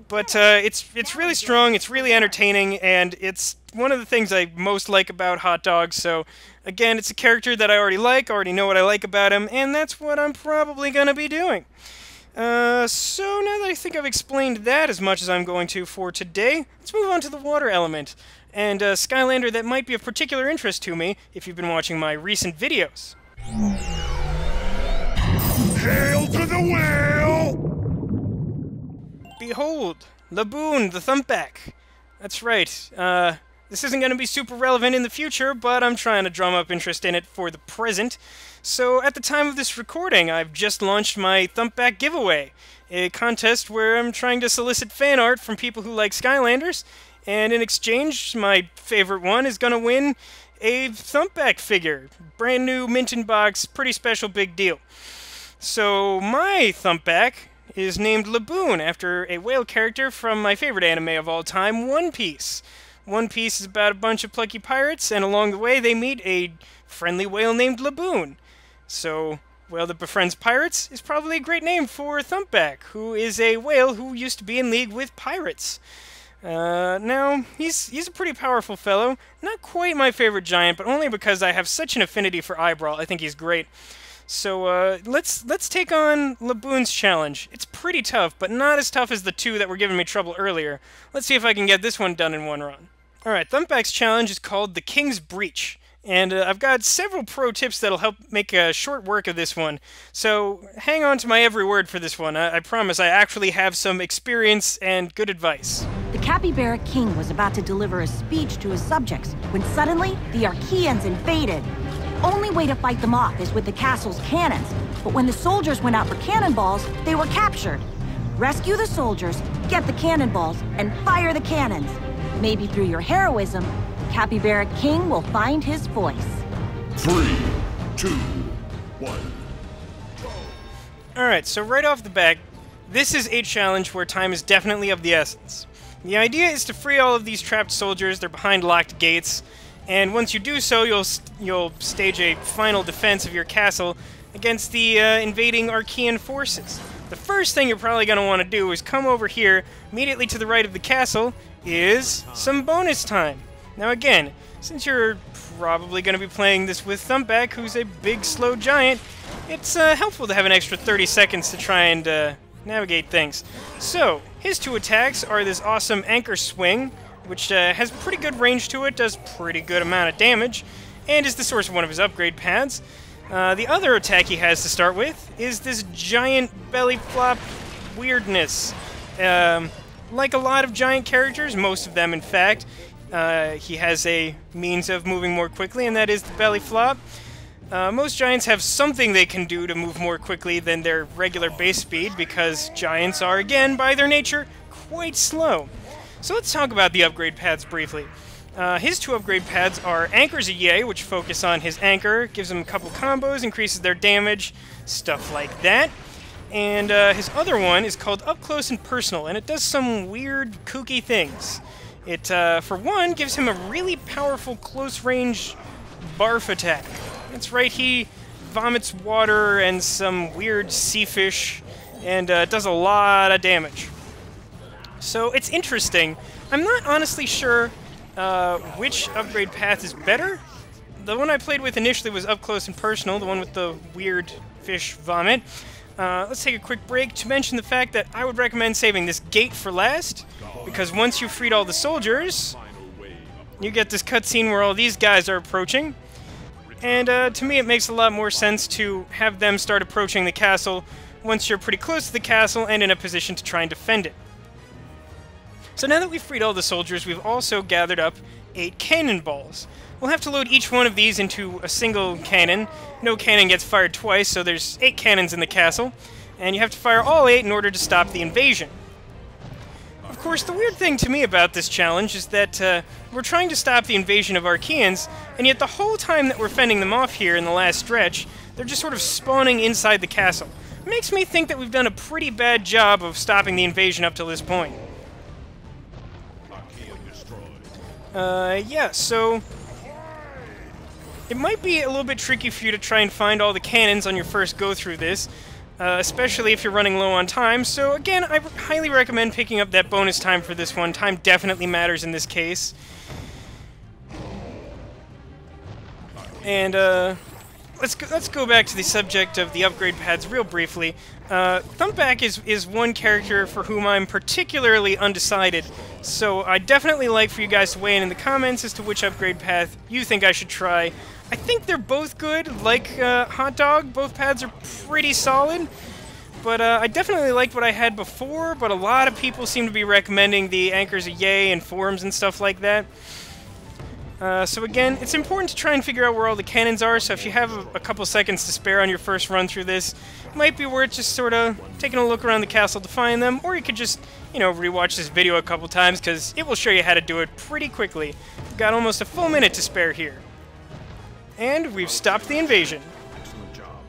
But it's really strong, it's really entertaining, and it's one of the things I most like about Hot Dog. So again, it's a character that I already know what I like about him, and that's what I'm probably going to be doing. So now that I think I've explained that as much as I'm going to for today, let's move on to the water element, and Skylander that might be of particular interest to me if you've been watching my recent videos. Hail to the whale! Behold, Laboon, the Thumpback. That's right, this isn't going to be super relevant in the future, but I'm trying to drum up interest in it for the present. So, at the time of this recording, I've just launched my Thumpback giveaway, a contest where I'm trying to solicit fan art from people who like Skylanders, and in exchange, my favorite one is going to win a Thumpback figure. Brand new, mint in box, pretty special, big deal. So, my Thumpback is named Laboon, after a whale character from my favorite anime of all time, One Piece. One Piece is about a bunch of plucky pirates, and along the way they meet a friendly whale named Laboon. So, whale that befriends pirates is probably a great name for Thumpback, who is a whale who used to be in league with pirates. Now, he's a pretty powerful fellow. Not quite my favorite giant, but only because I have such an affinity for Eye-Brawl. I think he's great. So, let's take on Laboon's challenge. It's pretty tough, but not as tough as the 2 that were giving me trouble earlier. Let's see if I can get this one done in 1 run. Alright, Thumpback's challenge is called the King's Breech. And I've got several pro tips that'll help make short work of this one. So hang on to my every word for this one. I promise I actually have some experience and good advice. The Capybara King was about to deliver a speech to his subjects when suddenly the Archaeans invaded. Only way to fight them off is with the castle's cannons, but when the soldiers went out for cannonballs, they were captured. Rescue the soldiers, get the cannonballs, and fire the cannons. Maybe through your heroism, Capybara King will find his voice. 3, 2, 1. Alright, so right off the bat, this is a challenge where time is definitely of the essence. The idea is to free all of these trapped soldiers. They're behind locked gates, and once you do so, you'll stage a final defense of your castle against the invading Archaean forces. The first thing you're probably going to want to do is come over here. Immediately to the right of the castle is some bonus time. Now again, since you're probably going to be playing this with Thumpback, who's a big, slow giant, it's helpful to have an extra 30 seconds to try and navigate things. So, his 2 attacks are this awesome Anchor Swing, which has pretty good range to it, does pretty good amount of damage, and is the source of one of his upgrade pads. The other attack he has to start with is this giant belly flop weirdness. Like a lot of giant characters, most of them in fact, he has a means of moving more quickly, and that is the belly flop. Most giants have something they can do to move more quickly than their regular base speed, because giants are, again, by their nature, quite slow. So let's talk about the upgrade paths briefly. His 2 upgrade paths are Anchors of Yay, which focus on his anchor, gives him a couple combos, increases their damage, stuff like that. And his other one is called Up Close and Personal, and it does some weird, kooky things. It, for one, gives him a really powerful close-range barf attack. That's right, he vomits water and some weird sea fish, and does a lot of damage. So it's interesting. I'm not honestly sure which upgrade path is better. The one I played with initially was Up Close and Personal, the one with the weird fish vomit. Let's take a quick break to mention the fact that I would recommend saving this gate for last, because once you've freed all the soldiers, you get this cutscene where all these guys are approaching. And to me it makes a lot more sense to have them start approaching the castle once you're pretty close to the castle and in a position to try and defend it. So now that we've freed all the soldiers, we've also gathered up 8 cannonballs. We'll have to load each one of these into a single cannon. No cannon gets fired twice, so there's 8 cannons in the castle, and you have to fire all 8 in order to stop the invasion. Of course, the weird thing to me about this challenge is that we're trying to stop the invasion of Archaeans, and yet the whole time that we're fending them off here in the last stretch, they're just sort of spawning inside the castle. It makes me think that we've done a pretty bad job of stopping the invasion up till this point. Yeah, so it might be a little bit tricky for you to try and find all the cannons on your first go through this, especially if you're running low on time. So again, I highly recommend picking up that bonus time for this one. Time definitely matters in this case. And let's go back to the subject of the upgrade paths real briefly. Thumpback is one character for whom I'm particularly undecided, so I'd definitely like for you guys to weigh in the comments as to which upgrade path you think I should try. I think they're both good, like Hot Dog. Both paths are pretty solid, but I definitely liked what I had before, but a lot of people seem to be recommending the Anchors of Yay and forums and stuff like that. So again, it's important to try and figure out where all the cannons are, so if you have a couple seconds to spare on your first run through this, it might be worth just sort of taking a look around the castle to find them, or you could just, you know, rewatch this video a couple times, because it will show you how to do it pretty quickly. We've got almost a full minute to spare here. And we've stopped the invasion. Excellent job.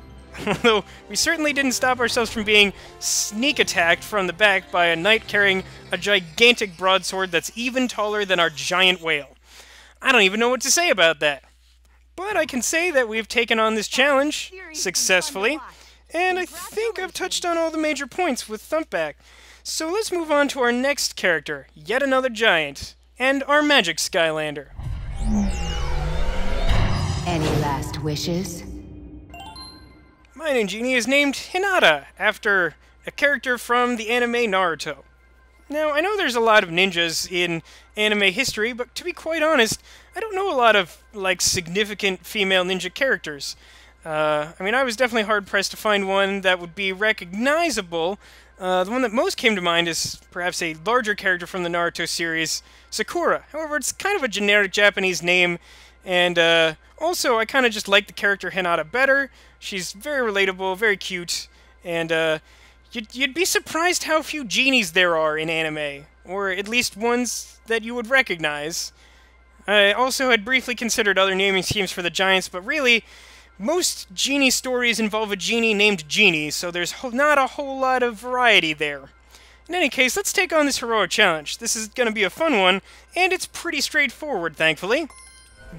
Although, we certainly didn't stop ourselves from being sneak attacked from the back by a knight carrying a gigantic broadsword that's even taller than our giant whale. I don't even know what to say about that. But I can say that we've taken on this challenge successfully, and I think I've touched on all the major points with Thumpback. So let's move on to our next character, yet another giant, and our magic Skylander. Any last wishes? My Ninjini is named Hinata, after a character from the anime Naruto. Now, I know there's a lot of ninjas in anime history, but to be quite honest, I don't know a lot of, like, significant female ninja characters. I mean, I was definitely hard-pressed to find one that would be recognizable. The one that most came to mind is perhaps a larger character from the Naruto series, Sakura. However, it's kind of a generic Japanese name, and also I kind of just like the character Hinata better. She's very relatable, very cute, and you'd be surprised how few genies there are in anime, or at least ones that you would recognize. I also had briefly considered other naming schemes for the giants, but really, most genie stories involve a genie named Genie, so there's not a whole lot of variety there. In any case, let's take on this heroic challenge. This is going to be a fun one, and it's pretty straightforward, thankfully.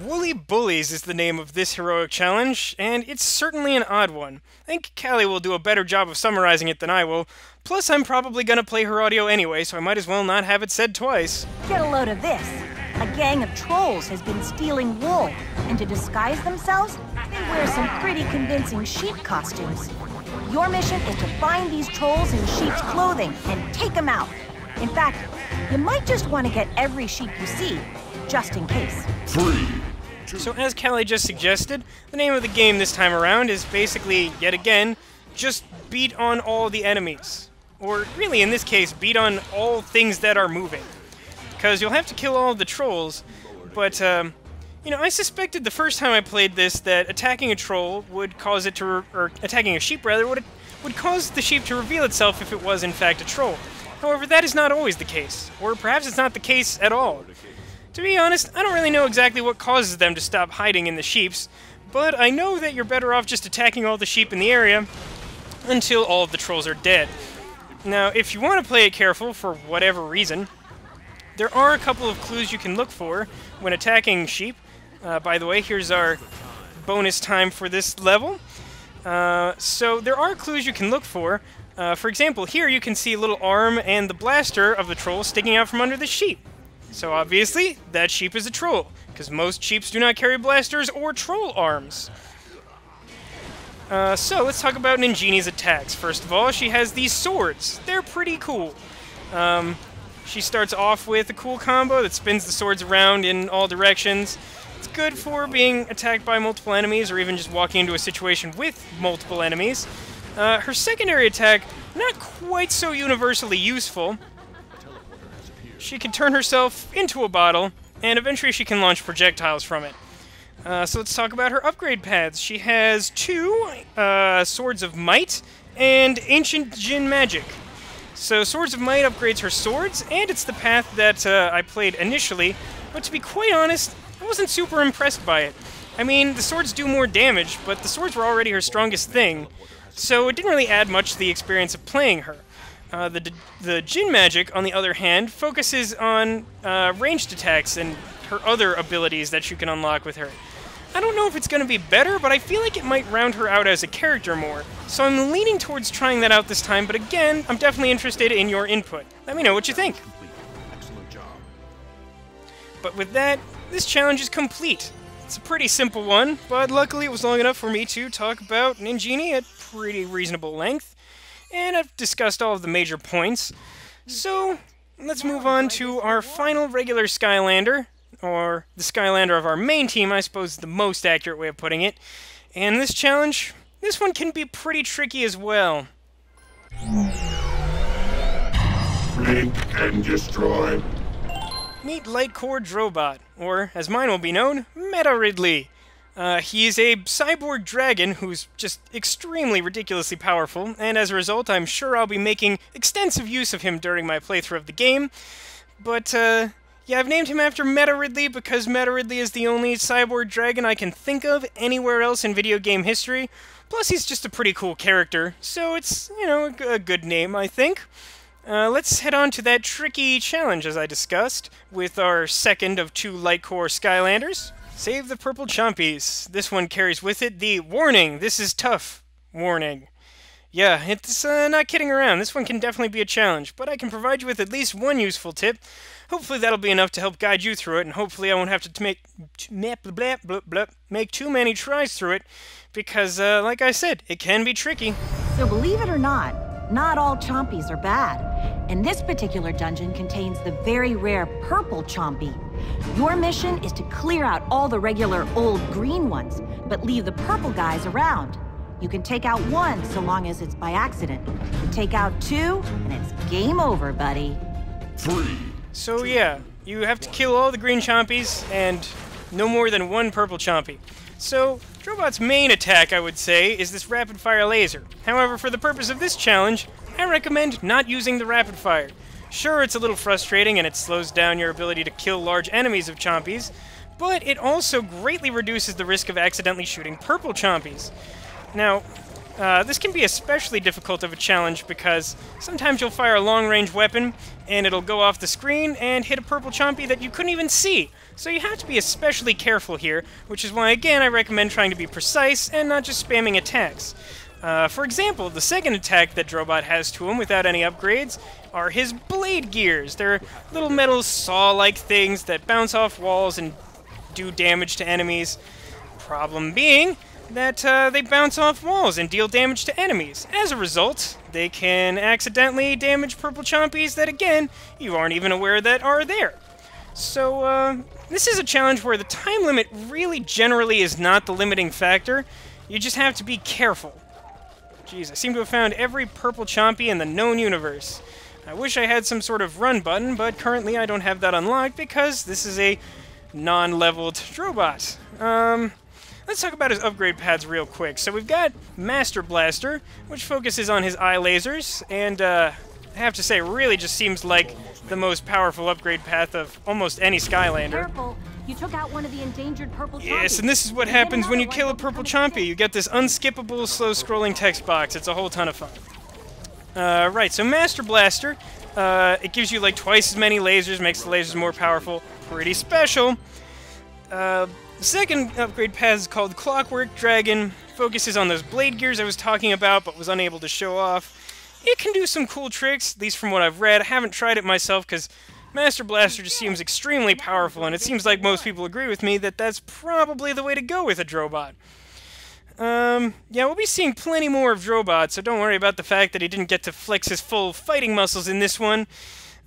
Woolly Bullies is the name of this heroic challenge, and it's certainly an odd one. I think Callie will do a better job of summarizing it than I will, plus I'm probably going to play her audio anyway, so I might as well not have it said twice. Get a load of this. A gang of trolls has been stealing wool, and to disguise themselves, they wear some pretty convincing sheep costumes. Your mission is to find these trolls in sheep's clothing and take them out. In fact, you might just want to get every sheep you see, just in case. 3, 2, So as Callie just suggested, the name of the game this time around is basically, yet again, just beat on all the enemies. Or really, in this case, beat on all things that are moving. Because you'll have to kill all of the trolls, but, you know, I suspected the first time I played this that attacking a troll would cause it to, or attacking a sheep rather, would cause the sheep to reveal itself if it was in fact a troll. However, that is not always the case, or perhaps it's not the case at all. To be honest, I don't really know exactly what causes them to stop hiding in the sheeps, but I know that you're better off just attacking all the sheep in the area until all of the trolls are dead. Now, if you want to play it careful for whatever reason, there are a couple of clues you can look for when attacking sheep. By the way, here's our bonus time for this level. So there are clues you can look for. For example, here you can see a little arm and the blaster of the troll sticking out from under the sheep. So obviously, that sheep is a troll, because most sheeps do not carry blasters or troll arms. So let's talk about Ninjini's attacks. First of all, she has these swords. They're pretty cool. She starts off with a cool combo that spins the swords around in all directions. It's good for being attacked by multiple enemies, or even just walking into a situation with multiple enemies. Her secondary attack, not quite so universally useful. She can turn herself into a bottle, and eventually she can launch projectiles from it. So let's talk about her upgrade paths. She has 2 Swords of Might and Ancient Jin Magic. So Swords of Might upgrades her swords, and it's the path that I played initially, but to be quite honest, I wasn't super impressed by it. I mean, the swords do more damage, but the swords were already her strongest thing, so it didn't really add much to the experience of playing her. The Jin Magic, on the other hand, focuses on ranged attacks and her other abilities that you can unlock with her. I don't know if it's going to be better, but I feel like it might round her out as a character more, so I'm leaning towards trying that out this time, but again, I'm definitely interested in your input. Let me know what you think. Excellent job. But with that, this challenge is complete. It's a pretty simple one, but luckily it was long enough for me to talk about Ninjini at pretty reasonable length, and I've discussed all of the major points. So, let's move on to our final regular Skylander, or the Skylander of our main team, I suppose is the most accurate way of putting it. And this challenge, this one can be pretty tricky as well. Blink and destroy. Meet Light Core Drobot, or as mine will be known, Meta Ridley. He is a cyborg dragon who's just extremely ridiculously powerful, and as a result, I'm sure I'll be making extensive use of him during my playthrough of the game. But, yeah, I've named him after Meta Ridley because Meta Ridley is the only cyborg dragon I can think of anywhere else in video game history. Plus, he's just a pretty cool character, so it's, you know, a good name, I think. Let's head on to that tricky challenge, as I discussed, with our second of 2 Light Core Skylanders. Save the purple Chompies. This one carries with it the warning, this is tough warning. Yeah, it's not kidding around. This one can definitely be a challenge, but I can provide you with at least one useful tip. Hopefully that'll be enough to help guide you through it, and hopefully I won't have to make too many tries through it, because, like I said, it can be tricky. So believe it or not, not all Chompies are bad. And this particular dungeon contains the very rare purple Chompy. Your mission is to clear out all the regular old green ones, but leave the purple guys around. You can take out 1 so long as it's by accident. You can take out 2, and it's game over, buddy. 3. So yeah, you have to kill all the green Chompies, and no more than 1 purple Chompy. So, Drobot's main attack, I would say, is this rapid-fire laser. However, for the purpose of this challenge, I recommend not using the rapid-fire. Sure, it's a little frustrating, and it slows down your ability to kill large enemies of Chompies, but it also greatly reduces the risk of accidentally shooting purple Chompies. Now, this can be especially difficult of a challenge because sometimes you'll fire a long-range weapon and it'll go off the screen and hit a purple Chompy that you couldn't even see. So you have to be especially careful here, which is why, again, I recommend trying to be precise and not just spamming attacks. For example, the second attack that Drobot has to him without any upgrades are his blade gears. They're little metal saw-like things that bounce off walls and do damage to enemies. Problem being that they bounce off walls and deal damage to enemies. As a result, they can accidentally damage purple Chompies that, again, you aren't even aware that are there. So, this is a challenge where the time limit really generally is not the limiting factor. You just have to be careful. Jeez, I seem to have found every purple Chompy in the known universe. I wish I had some sort of run button, but currently I don't have that unlocked because this is a non-leveled Drobot. Let's talk about his upgrade paths real quick. So we've got Master Blaster, which focuses on his eye lasers, and I have to say, really just seems like the most powerful upgrade path of almost any Skylander. Careful. You took out one of the endangered purple Chompies. Yes, and this is what happens when you kill a purple Chompy. You get this unskippable, slow-scrolling text box. It's a whole ton of fun. Right, so Master Blaster, it gives you like twice as many lasers, makes the lasers more powerful. Pretty special. The second upgrade path is called Clockwork Dragon. Focuses on those blade gears I was talking about, but was unable to show off. It can do some cool tricks, at least from what I've read. I haven't tried it myself, because Master Blaster just seems extremely powerful, and it seems like most people agree with me that that's probably the way to go with a Drobot. Yeah, we'll be seeing plenty more of Drobot, so don't worry about the fact that he didn't get to flex his full fighting muscles in this one.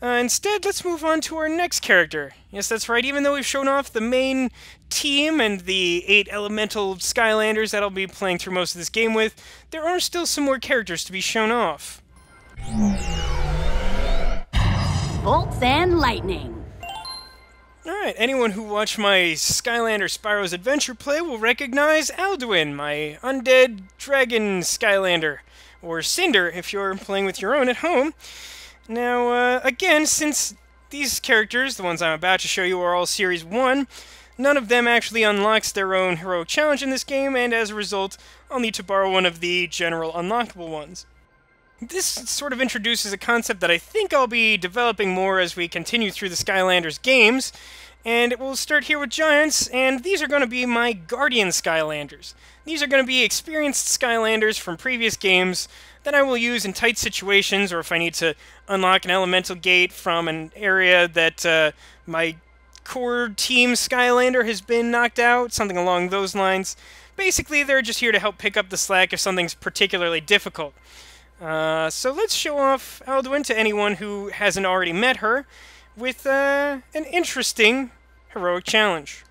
Instead, let's move on to our next character. Yes, that's right, even though we've shown off the main team and the 8 elemental Skylanders that I'll be playing through most of this game with, there are still some more characters to be shown off. Bolts and lightning. Alright, anyone who watched my Skylander Spyro's Adventure play will recognize Alduin, my undead dragon Skylander, or Cinder if you're playing with your own at home. Now, again, since these characters, the ones I'm about to show you, are all Series 1, none of them actually unlocks their own heroic challenge in this game, and as a result, I'll need to borrow one of the general unlockable ones. This sort of introduces a concept that I think I'll be developing more as we continue through the Skylanders games, and it will start here with Giants, and these are going to be my Guardian Skylanders. These are going to be experienced Skylanders from previous games that I will use in tight situations, or if I need to unlock an elemental gate from an area that my core team Skylander has been knocked out, something along those lines. Basically, they're just here to help pick up the slack if something's particularly difficult. So let's show off Alduin to anyone who hasn't already met her with an interesting heroic challenge.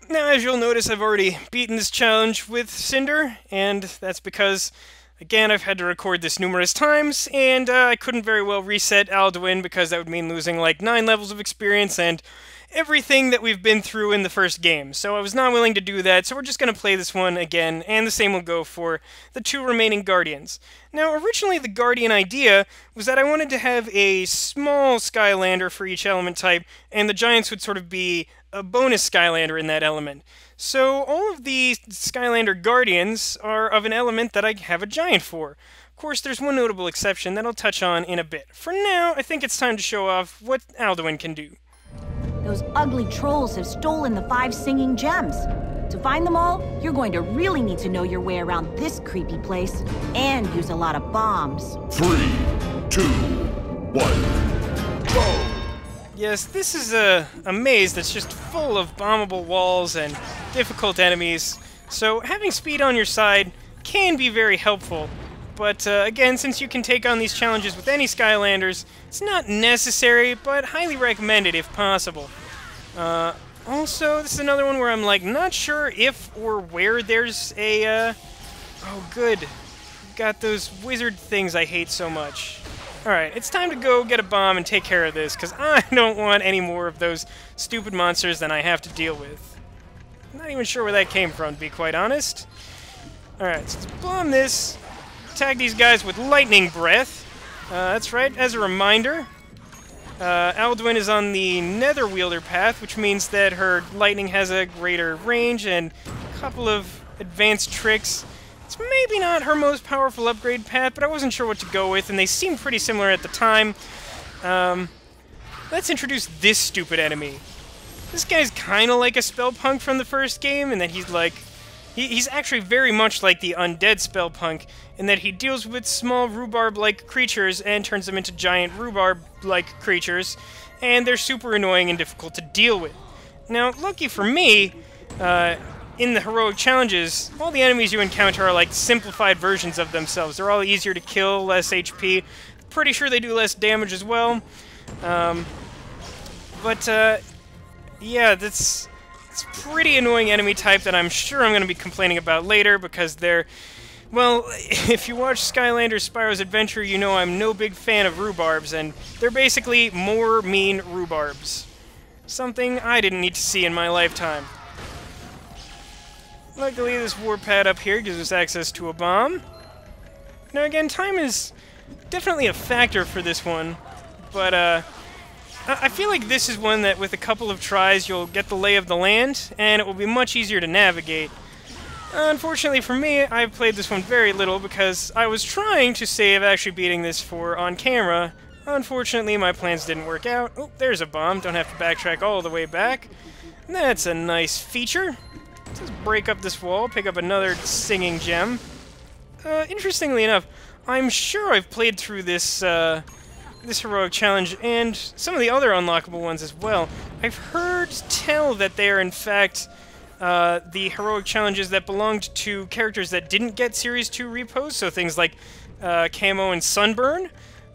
Now, as you'll notice, I've already beaten this challenge with Cinder, and that's because, again, I've had to record this numerous times, and I couldn't very well reset Alduin because that would mean losing like 9 levels of experience and everything that we've been through in the first game. So I was not willing to do that, so we're just going to play this one again, and the same will go for the 2 remaining Guardians. Now, originally the Guardian idea was that I wanted to have a small Skylander for each element type, and the Giants would sort of be a bonus Skylander in that element. So all of the Skylander Guardians are of an element that I have a Giant for. Of course, there's one notable exception that I'll touch on in a bit. For now, I think it's time to show off what Alduin can do. Those ugly trolls have stolen the 5 singing gems. To find them all, you're going to really need to know your way around this creepy place and use a lot of bombs. 3, 2, 1, go! Yes, this is a maze that's just full of bombable walls and difficult enemies, so having speed on your side can be very helpful. But again, since you can take on these challenges with any Skylanders, it's not necessary, but highly recommended if possible. Also, this is another one where I'm like not sure if or where there's a oh good, got those wizard things I hate so much. Alright, it's time to go get a bomb and take care of this, because I don't want any more of those stupid monsters than I have to deal with. I'm not even sure where that came from, to be quite honest. Alright, so let's bomb this. Tag these guys with lightning breath. That's right, as a reminder, Alduin is on the Nether Wielder path, which means that her lightning has a greater range and a couple of advanced tricks. It's maybe not her most powerful upgrade path, but I wasn't sure what to go with, and they seemed pretty similar at the time. Let's introduce this stupid enemy. This guy's kind of like a Spellpunk from the first game, in that he's like... He's actually very much like the Undead Spellpunk, in that he deals with small rhubarb-like creatures and turns them into giant rhubarb-like creatures, and they're super annoying and difficult to deal with. Now, lucky for me, in the heroic challenges, all the enemies you encounter are like simplified versions of themselves. They're all easier to kill, less HP. Pretty sure they do less damage as well. Yeah, that's... It's a pretty annoying enemy type that I'm sure I'm going to be complaining about later, because they're... Well, if you watch Skylanders Spyro's Adventure, you know I'm no big fan of rhubarbs, and they're basically more mean rhubarbs. Something I didn't need to see in my lifetime. Luckily, this warpad up here gives us access to a bomb. Now again, time is definitely a factor for this one, but I feel like this is one that with a couple of tries you'll get the lay of the land, and it will be much easier to navigate. Unfortunately for me, I've played this one very little because I was trying to save actually beating this for on camera. Unfortunately, my plans didn't work out. Oh, there's a bomb. Don't have to backtrack all the way back. That's a nice feature. Let's break up this wall, pick up another singing gem. Interestingly enough, I'm sure I've played through this this heroic challenge and some of the other unlockable ones as well. I've heard tell that they are in fact the heroic challenges that belonged to characters that didn't get Series 2 repos, so things like Camo and Sunburn.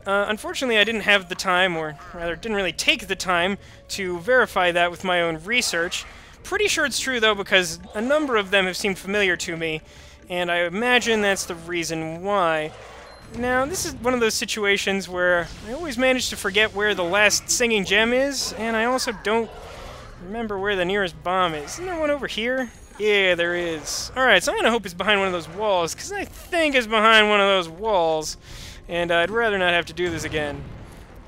Unfortunately, I didn't have the time, or rather didn't really take the time, to verify that with my own research. Pretty sure it's true, though, because a number of them have seemed familiar to me, and I imagine that's the reason why. Now, this is one of those situations where I always manage to forget where the last singing gem is, and I also don't remember where the nearest bomb is. Isn't there one over here? Yeah, there is. Alright, so I'm gonna hope it's behind one of those walls, because I think it's behind one of those walls, and I'd rather not have to do this again.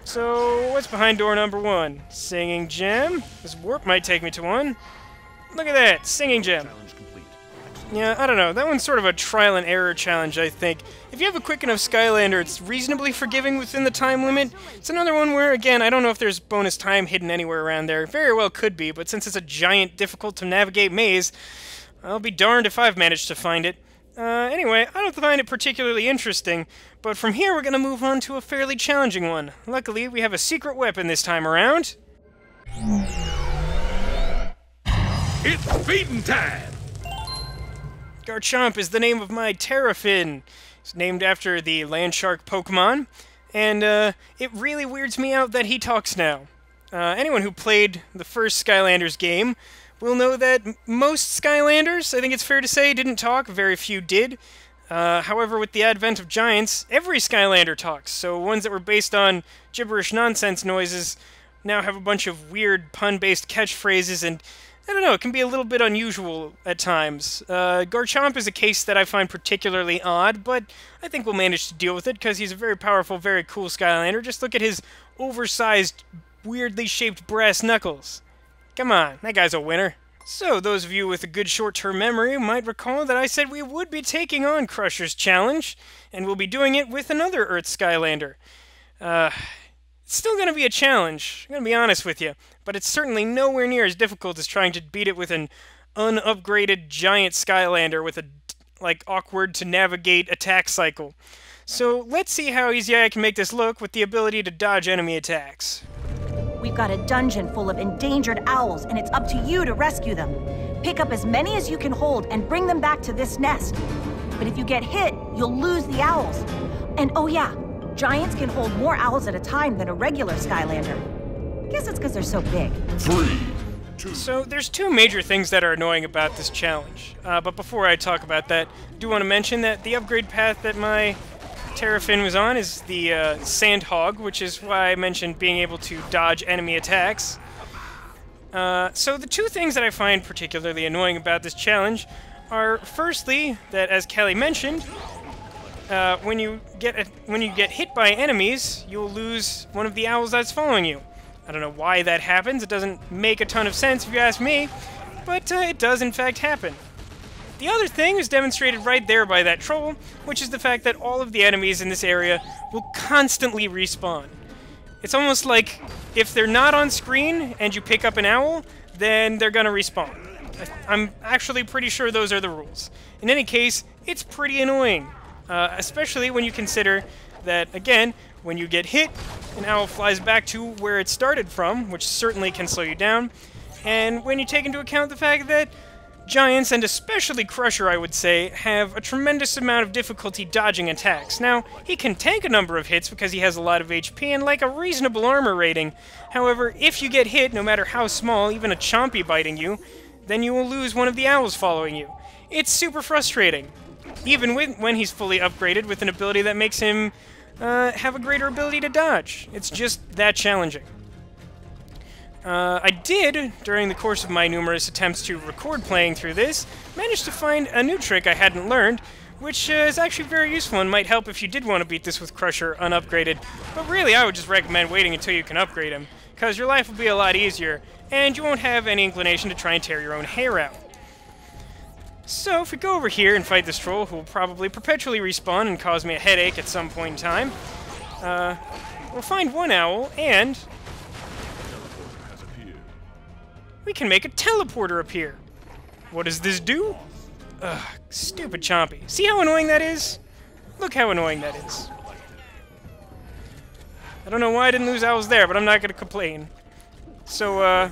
So, what's behind door number 1? Singing gem. This warp might take me to one. Look at that! Singing gem. Yeah, I don't know. That one's sort of a trial and error challenge, I think. If you have a quick enough Skylander, it's reasonably forgiving within the time limit. It's another one where, again, I don't know if there's bonus time hidden anywhere around there. Very well could be, but since it's a giant, difficult-to-navigate maze, I'll be darned if I've managed to find it. Anyway, I don't find it particularly interesting, but from here we're going to move on to a fairly challenging one. Luckily, we have a secret weapon this time around. It's feeding time! Garchomp is the name of my Terrafin. It's named after the land shark Pokemon, and it really weirds me out that he talks now. Anyone who played the first Skylanders game will know that most Skylanders, I think it's fair to say, didn't talk. Very few did. However, with the advent of Giants, every Skylander talks, so ones that were based on gibberish nonsense noises now have a bunch of weird pun-based catchphrases, and I don't know, it can be a little bit unusual at times. Garchomp is a case that I find particularly odd, but I think we'll manage to deal with it, because he's a very powerful, very cool Skylander. Just look at his oversized, weirdly shaped brass knuckles. Come on, that guy's a winner. So, those of you with a good short-term memory might recall that I said we would be taking on Crusher's Challenge, and we'll be doing it with another Earth Skylander. It's still going to be a challenge, I'm going to be honest with you, but it's certainly nowhere near as difficult as trying to beat it with an unupgraded giant Skylander with a, awkward-to-navigate attack cycle. So let's see how easy I can make this look with the ability to dodge enemy attacks. We've got a dungeon full of endangered owls, and it's up to you to rescue them. Pick up as many as you can hold and bring them back to this nest. But if you get hit, you'll lose the owls. And oh yeah, Giants can hold more owls at a time than a regular Skylander. Guess it's because they're so big. 3, 2... So there's two major things that are annoying about this challenge. But before I talk about that, I do want to mention that the upgrade path that my Terrafin was on is the Sandhog, which is why I mentioned being able to dodge enemy attacks. So the two things that I find particularly annoying about this challenge are, firstly, that as Kelly mentioned, when you get hit by enemies, you'll lose one of the owls that's following you. I don't know why that happens. It doesn't make a ton of sense if you ask me, but it does in fact happen. The other thing is demonstrated right there by that troll, which is the fact that all of the enemies in this area will constantly respawn. It's almost like if they're not on screen and you pick up an owl, then they're gonna respawn. I'm actually pretty sure those are the rules. In any case, it's pretty annoying. Especially when you consider that, again, when you get hit, an owl flies back to where it started from, which certainly can slow you down, and when you take into account the fact that Giants, and especially Crusher, I would say, have a tremendous amount of difficulty dodging attacks. Now, he can tank a number of hits because he has a lot of HP and a reasonable armor rating. However, if you get hit, no matter how small, even a Chompy biting you, then you will lose one of the owls following you. It's super frustrating. Even when he's fully upgraded with an ability that makes him have a greater ability to dodge. It's just that challenging. I did, during the course of my numerous attempts to record playing through this, manage to find a new trick I hadn't learned, which is actually very useful and might help if you did want to beat this with Crusher unupgraded. But really, I would just recommend waiting until you can upgrade him, because your life will be a lot easier, and you won't have any inclination to try and tear your own hair out. So, if we go over here and fight this troll, who will probably perpetually respawn and cause me a headache at some point in time, we'll find one owl, and we can make a teleporter appear. What does this do? Ugh, stupid Chompy. See how annoying that is? Look how annoying that is. I don't know why I didn't lose owls there, but I'm not going to complain. So,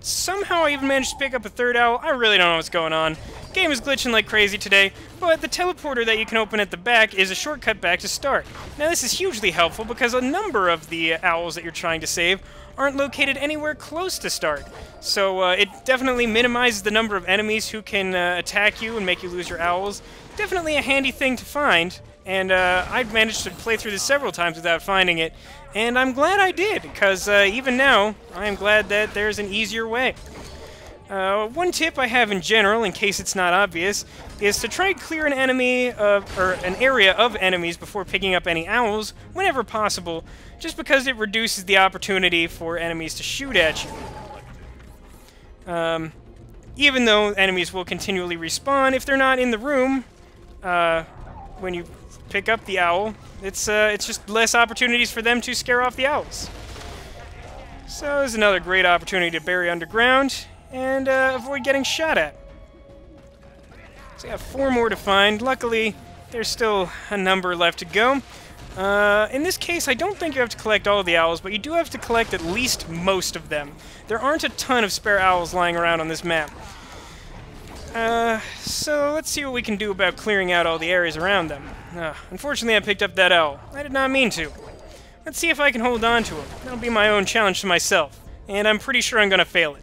somehow I even managed to pick up a third owl. I really don't know what's going on. Game is glitching like crazy today, but the teleporter that you can open at the back is a shortcut back to start. Now this is hugely helpful because a number of the owls that you're trying to save aren't located anywhere close to start. So it definitely minimizes the number of enemies who can attack you and make you lose your owls. Definitely a handy thing to find, and I've managed to play through this several times without finding it, and I'm glad I did, because even now, I am glad that there's an easier way. One tip I have in general, in case it's not obvious, is to try and clear an enemy or an area of enemies before picking up any owls, whenever possible, just because it reduces the opportunity for enemies to shoot at you. Even though enemies will continually respawn, if they're not in the room when you pick up the owl, it's just less opportunities for them to scare off the owls. So there's another great opportunity to bury underground and avoid getting shot at. So I have 4 more to find. Luckily, there's still a number left to go. In this case, I don't think you have to collect all the owls, but you do have to collect at least most of them. There aren't a ton of spare owls lying around on this map. So let's see what we can do about clearing out all the areas around them. Unfortunately, I picked up that owl. I did not mean to. Let's see if I can hold on to him. That'll be my own challenge to myself, and I'm pretty sure I'm going to fail it.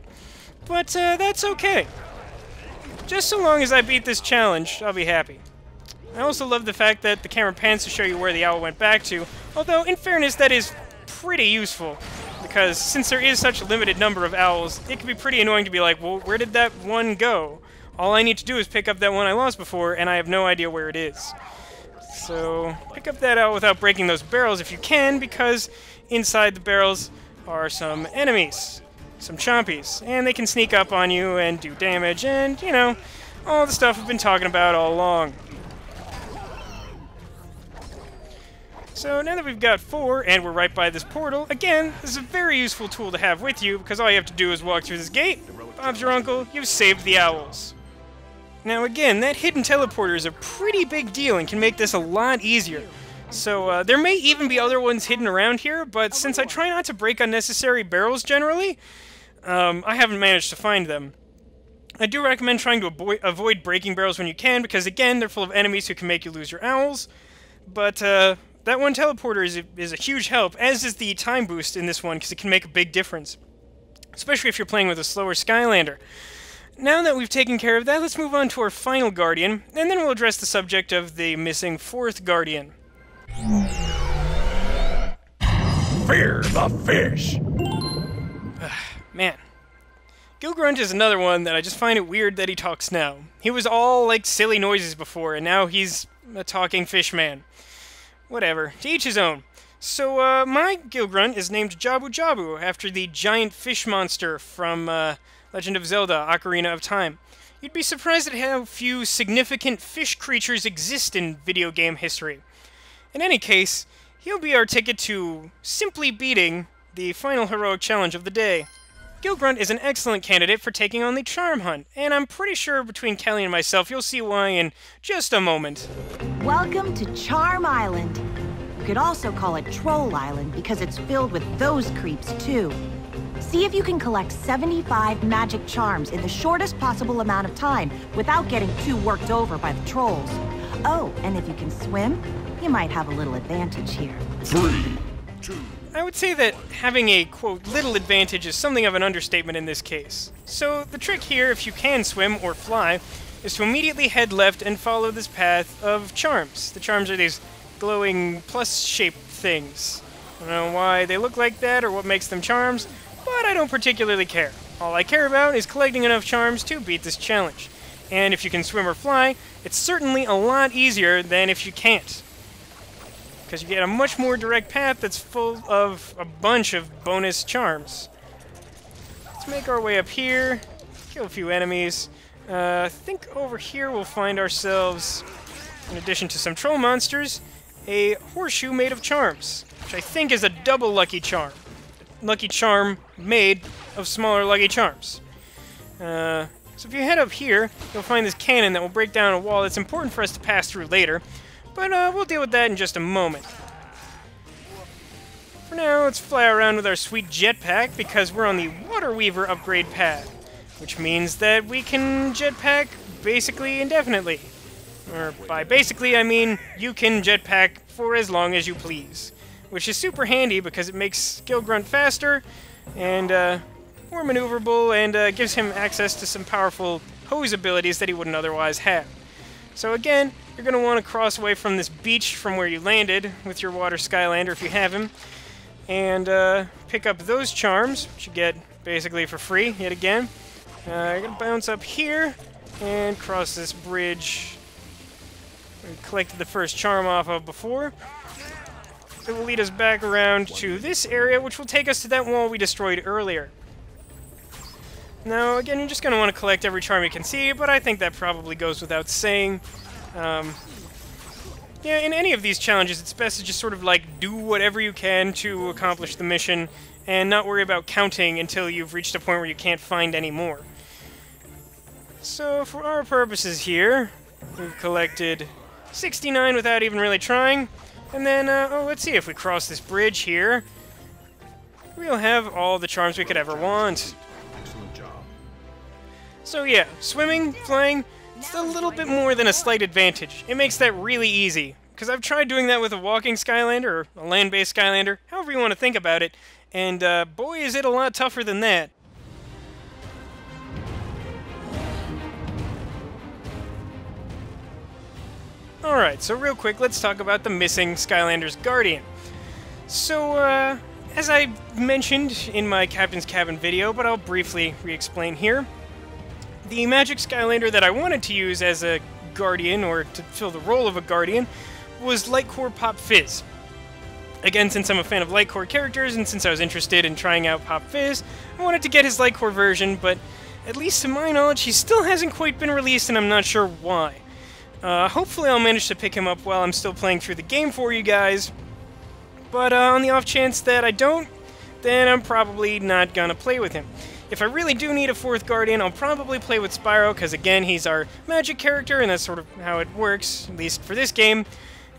But that's okay. Just so long as I beat this challenge, I'll be happy. I also love the fact that the camera pans to show you where the owl went back to, although, in fairness, that is pretty useful, because since there is such a limited number of owls, it can be pretty annoying to be like, well, where did that one go? All I need to do is pick up that one I lost before, and I have no idea where it is. So, pick up that owl without breaking those barrels if you can, because inside the barrels are some enemies. Some Chompies, and they can sneak up on you and do damage, and, you know, all the stuff we've been talking about all along. So now that we've got 4, and we're right by this portal, again, this is a very useful tool to have with you, because all you have to do is walk through this gate. Bob's your uncle, you've saved the owls. Now again, that hidden teleporter is a pretty big deal and can make this a lot easier. So, there may even be other ones hidden around here, but since I try not to break unnecessary barrels generally, I haven't managed to find them. I do recommend trying to avoid breaking barrels when you can, because again, they're full of enemies who can make you lose your owls. But, that one teleporter is a huge help, as is the time boost in this one, because it can make a big difference. Especially if you're playing with a slower Skylander. Now that we've taken care of that, let's move on to our final Guardian, and then we'll address the subject of the missing 4th Guardian. Fear the fish! Man. Gilgrunt is another one that I just find it weird that he talks now. He was all, like, silly noises before, and now he's a talking fish man. Whatever. To each his own. So, my Gilgrunt is named Jabu Jabu, after the giant fish monster from, Legend of Zelda, Ocarina of Time. You'd be surprised at how few significant fish creatures exist in video game history. In any case, he'll be our ticket to simply beating the final heroic challenge of the day. Gilgrunt is an excellent candidate for taking on the Charm Hunt, and I'm pretty sure between Kelly and myself you'll see why in just a moment. Welcome to Charm Island. You could also call it Troll Island because it's filled with those creeps too. See if you can collect 75 magic charms in the shortest possible amount of time without getting too worked over by the trolls. Oh, and if you can swim, you might have a little advantage here. 3, 2... I would say that having a, quote, little advantage is something of an understatement in this case. So the trick here, if you can swim or fly, is to immediately head left and follow this path of charms. The charms are these glowing plus-shaped things. I don't know why they look like that or what makes them charms, but I don't particularly care. All I care about is collecting enough charms to beat this challenge. And if you can swim or fly, it's certainly a lot easier than if you can't, because you get a much more direct path that's full of a bunch of bonus charms. Let's make our way up here, kill a few enemies. I think over here we'll find ourselves, in addition to some troll monsters, a horseshoe made of charms, which I think is a double lucky charm. Lucky charm made of smaller lucky charms. So if you head up here, you'll find this cannon that will break down a wall that's important for us to pass through later, but we'll deal with that in just a moment. For now, let's fly around with our sweet Jet-Vac because we're on the Water Weaver upgrade path, which means that we can Jet-Vac basically indefinitely. Or by basically, I mean you can Jet-Vac for as long as you please, which is super handy because it makes Skill Grunt faster and more maneuverable, and gives him access to some powerful hose abilities that he wouldn't otherwise have. So again, you're going to want to cross away from this beach from where you landed with your water Skylander if you have him, and pick up those charms, which you get basically for free yet again. You're going to bounce up here and cross this bridge we collected the first charm off of before. It will lead us back around to this area, which will take us to that wall we destroyed earlier. Now, again, you're just going to want to collect every charm you can see, but I think that probably goes without saying. Yeah, in any of these challenges, it's best to just sort of, like, do whatever you can to accomplish the mission, and not worry about counting until you've reached a point where you can't find any more. So, for our purposes here, we've collected 69 without even really trying, and then, oh, let's see, if we cross this bridge here, we'll have all the charms we could ever want. So yeah, swimming, flying, it's a little bit more than a slight advantage. It makes that really easy, because I've tried doing that with a walking Skylander, or a land-based Skylander, however you want to think about it, and boy is it a lot tougher than that. Alright, so real quick, let's talk about the missing Skylander's Guardian. So, as I mentioned in my Captain's Cabin video, but I'll briefly re-explain here, the magic Skylander that I wanted to use as a Guardian, or to fill the role of a Guardian, was Lightcore Pop Fizz. Again, since I'm a fan of Lightcore characters, and since I was interested in trying out Pop Fizz, I wanted to get his Lightcore version, but at least to my knowledge, he still hasn't quite been released, and I'm not sure why. Hopefully I'll manage to pick him up while I'm still playing through the game for you guys, but on the off chance that I don't, then I'm probably not gonna play with him. If I really do need a fourth Guardian, I'll probably play with Spyro, because again, he's our magic character, and that's sort of how it works, at least for this game.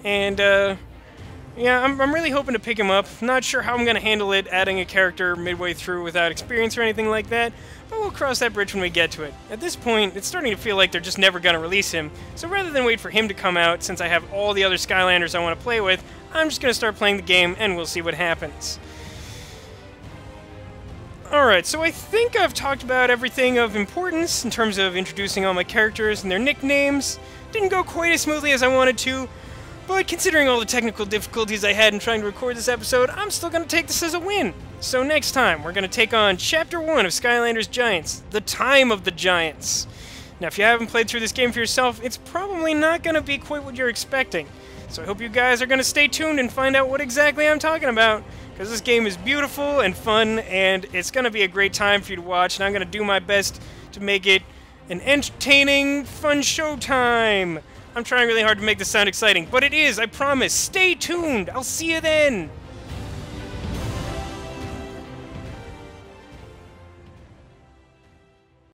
And, yeah, I'm really hoping to pick him up. Not sure how I'm going to handle it, adding a character midway through without experience or anything like that, but we'll cross that bridge when we get to it. At this point, it's starting to feel like they're just never going to release him, so rather than wait for him to come out, since I have all the other Skylanders I want to play with, I'm just going to start playing the game, and we'll see what happens. Alright, so I think I've talked about everything of importance in terms of introducing all my characters and their nicknames. Didn't go quite as smoothly as I wanted to, but considering all the technical difficulties I had in trying to record this episode, I'm still going to take this as a win. So next time, we're going to take on Chapter 1 of Skylanders Giants, The Time of the Giants. Now, if you haven't played through this game for yourself, it's probably not going to be quite what you're expecting. So I hope you guys are going to stay tuned and find out what exactly I'm talking about, because this game is beautiful and fun, and it's going to be a great time for you to watch, and I'm going to do my best to make it an entertaining, fun showtime. I'm trying really hard to make this sound exciting, but it is, I promise. Stay tuned. I'll see you then.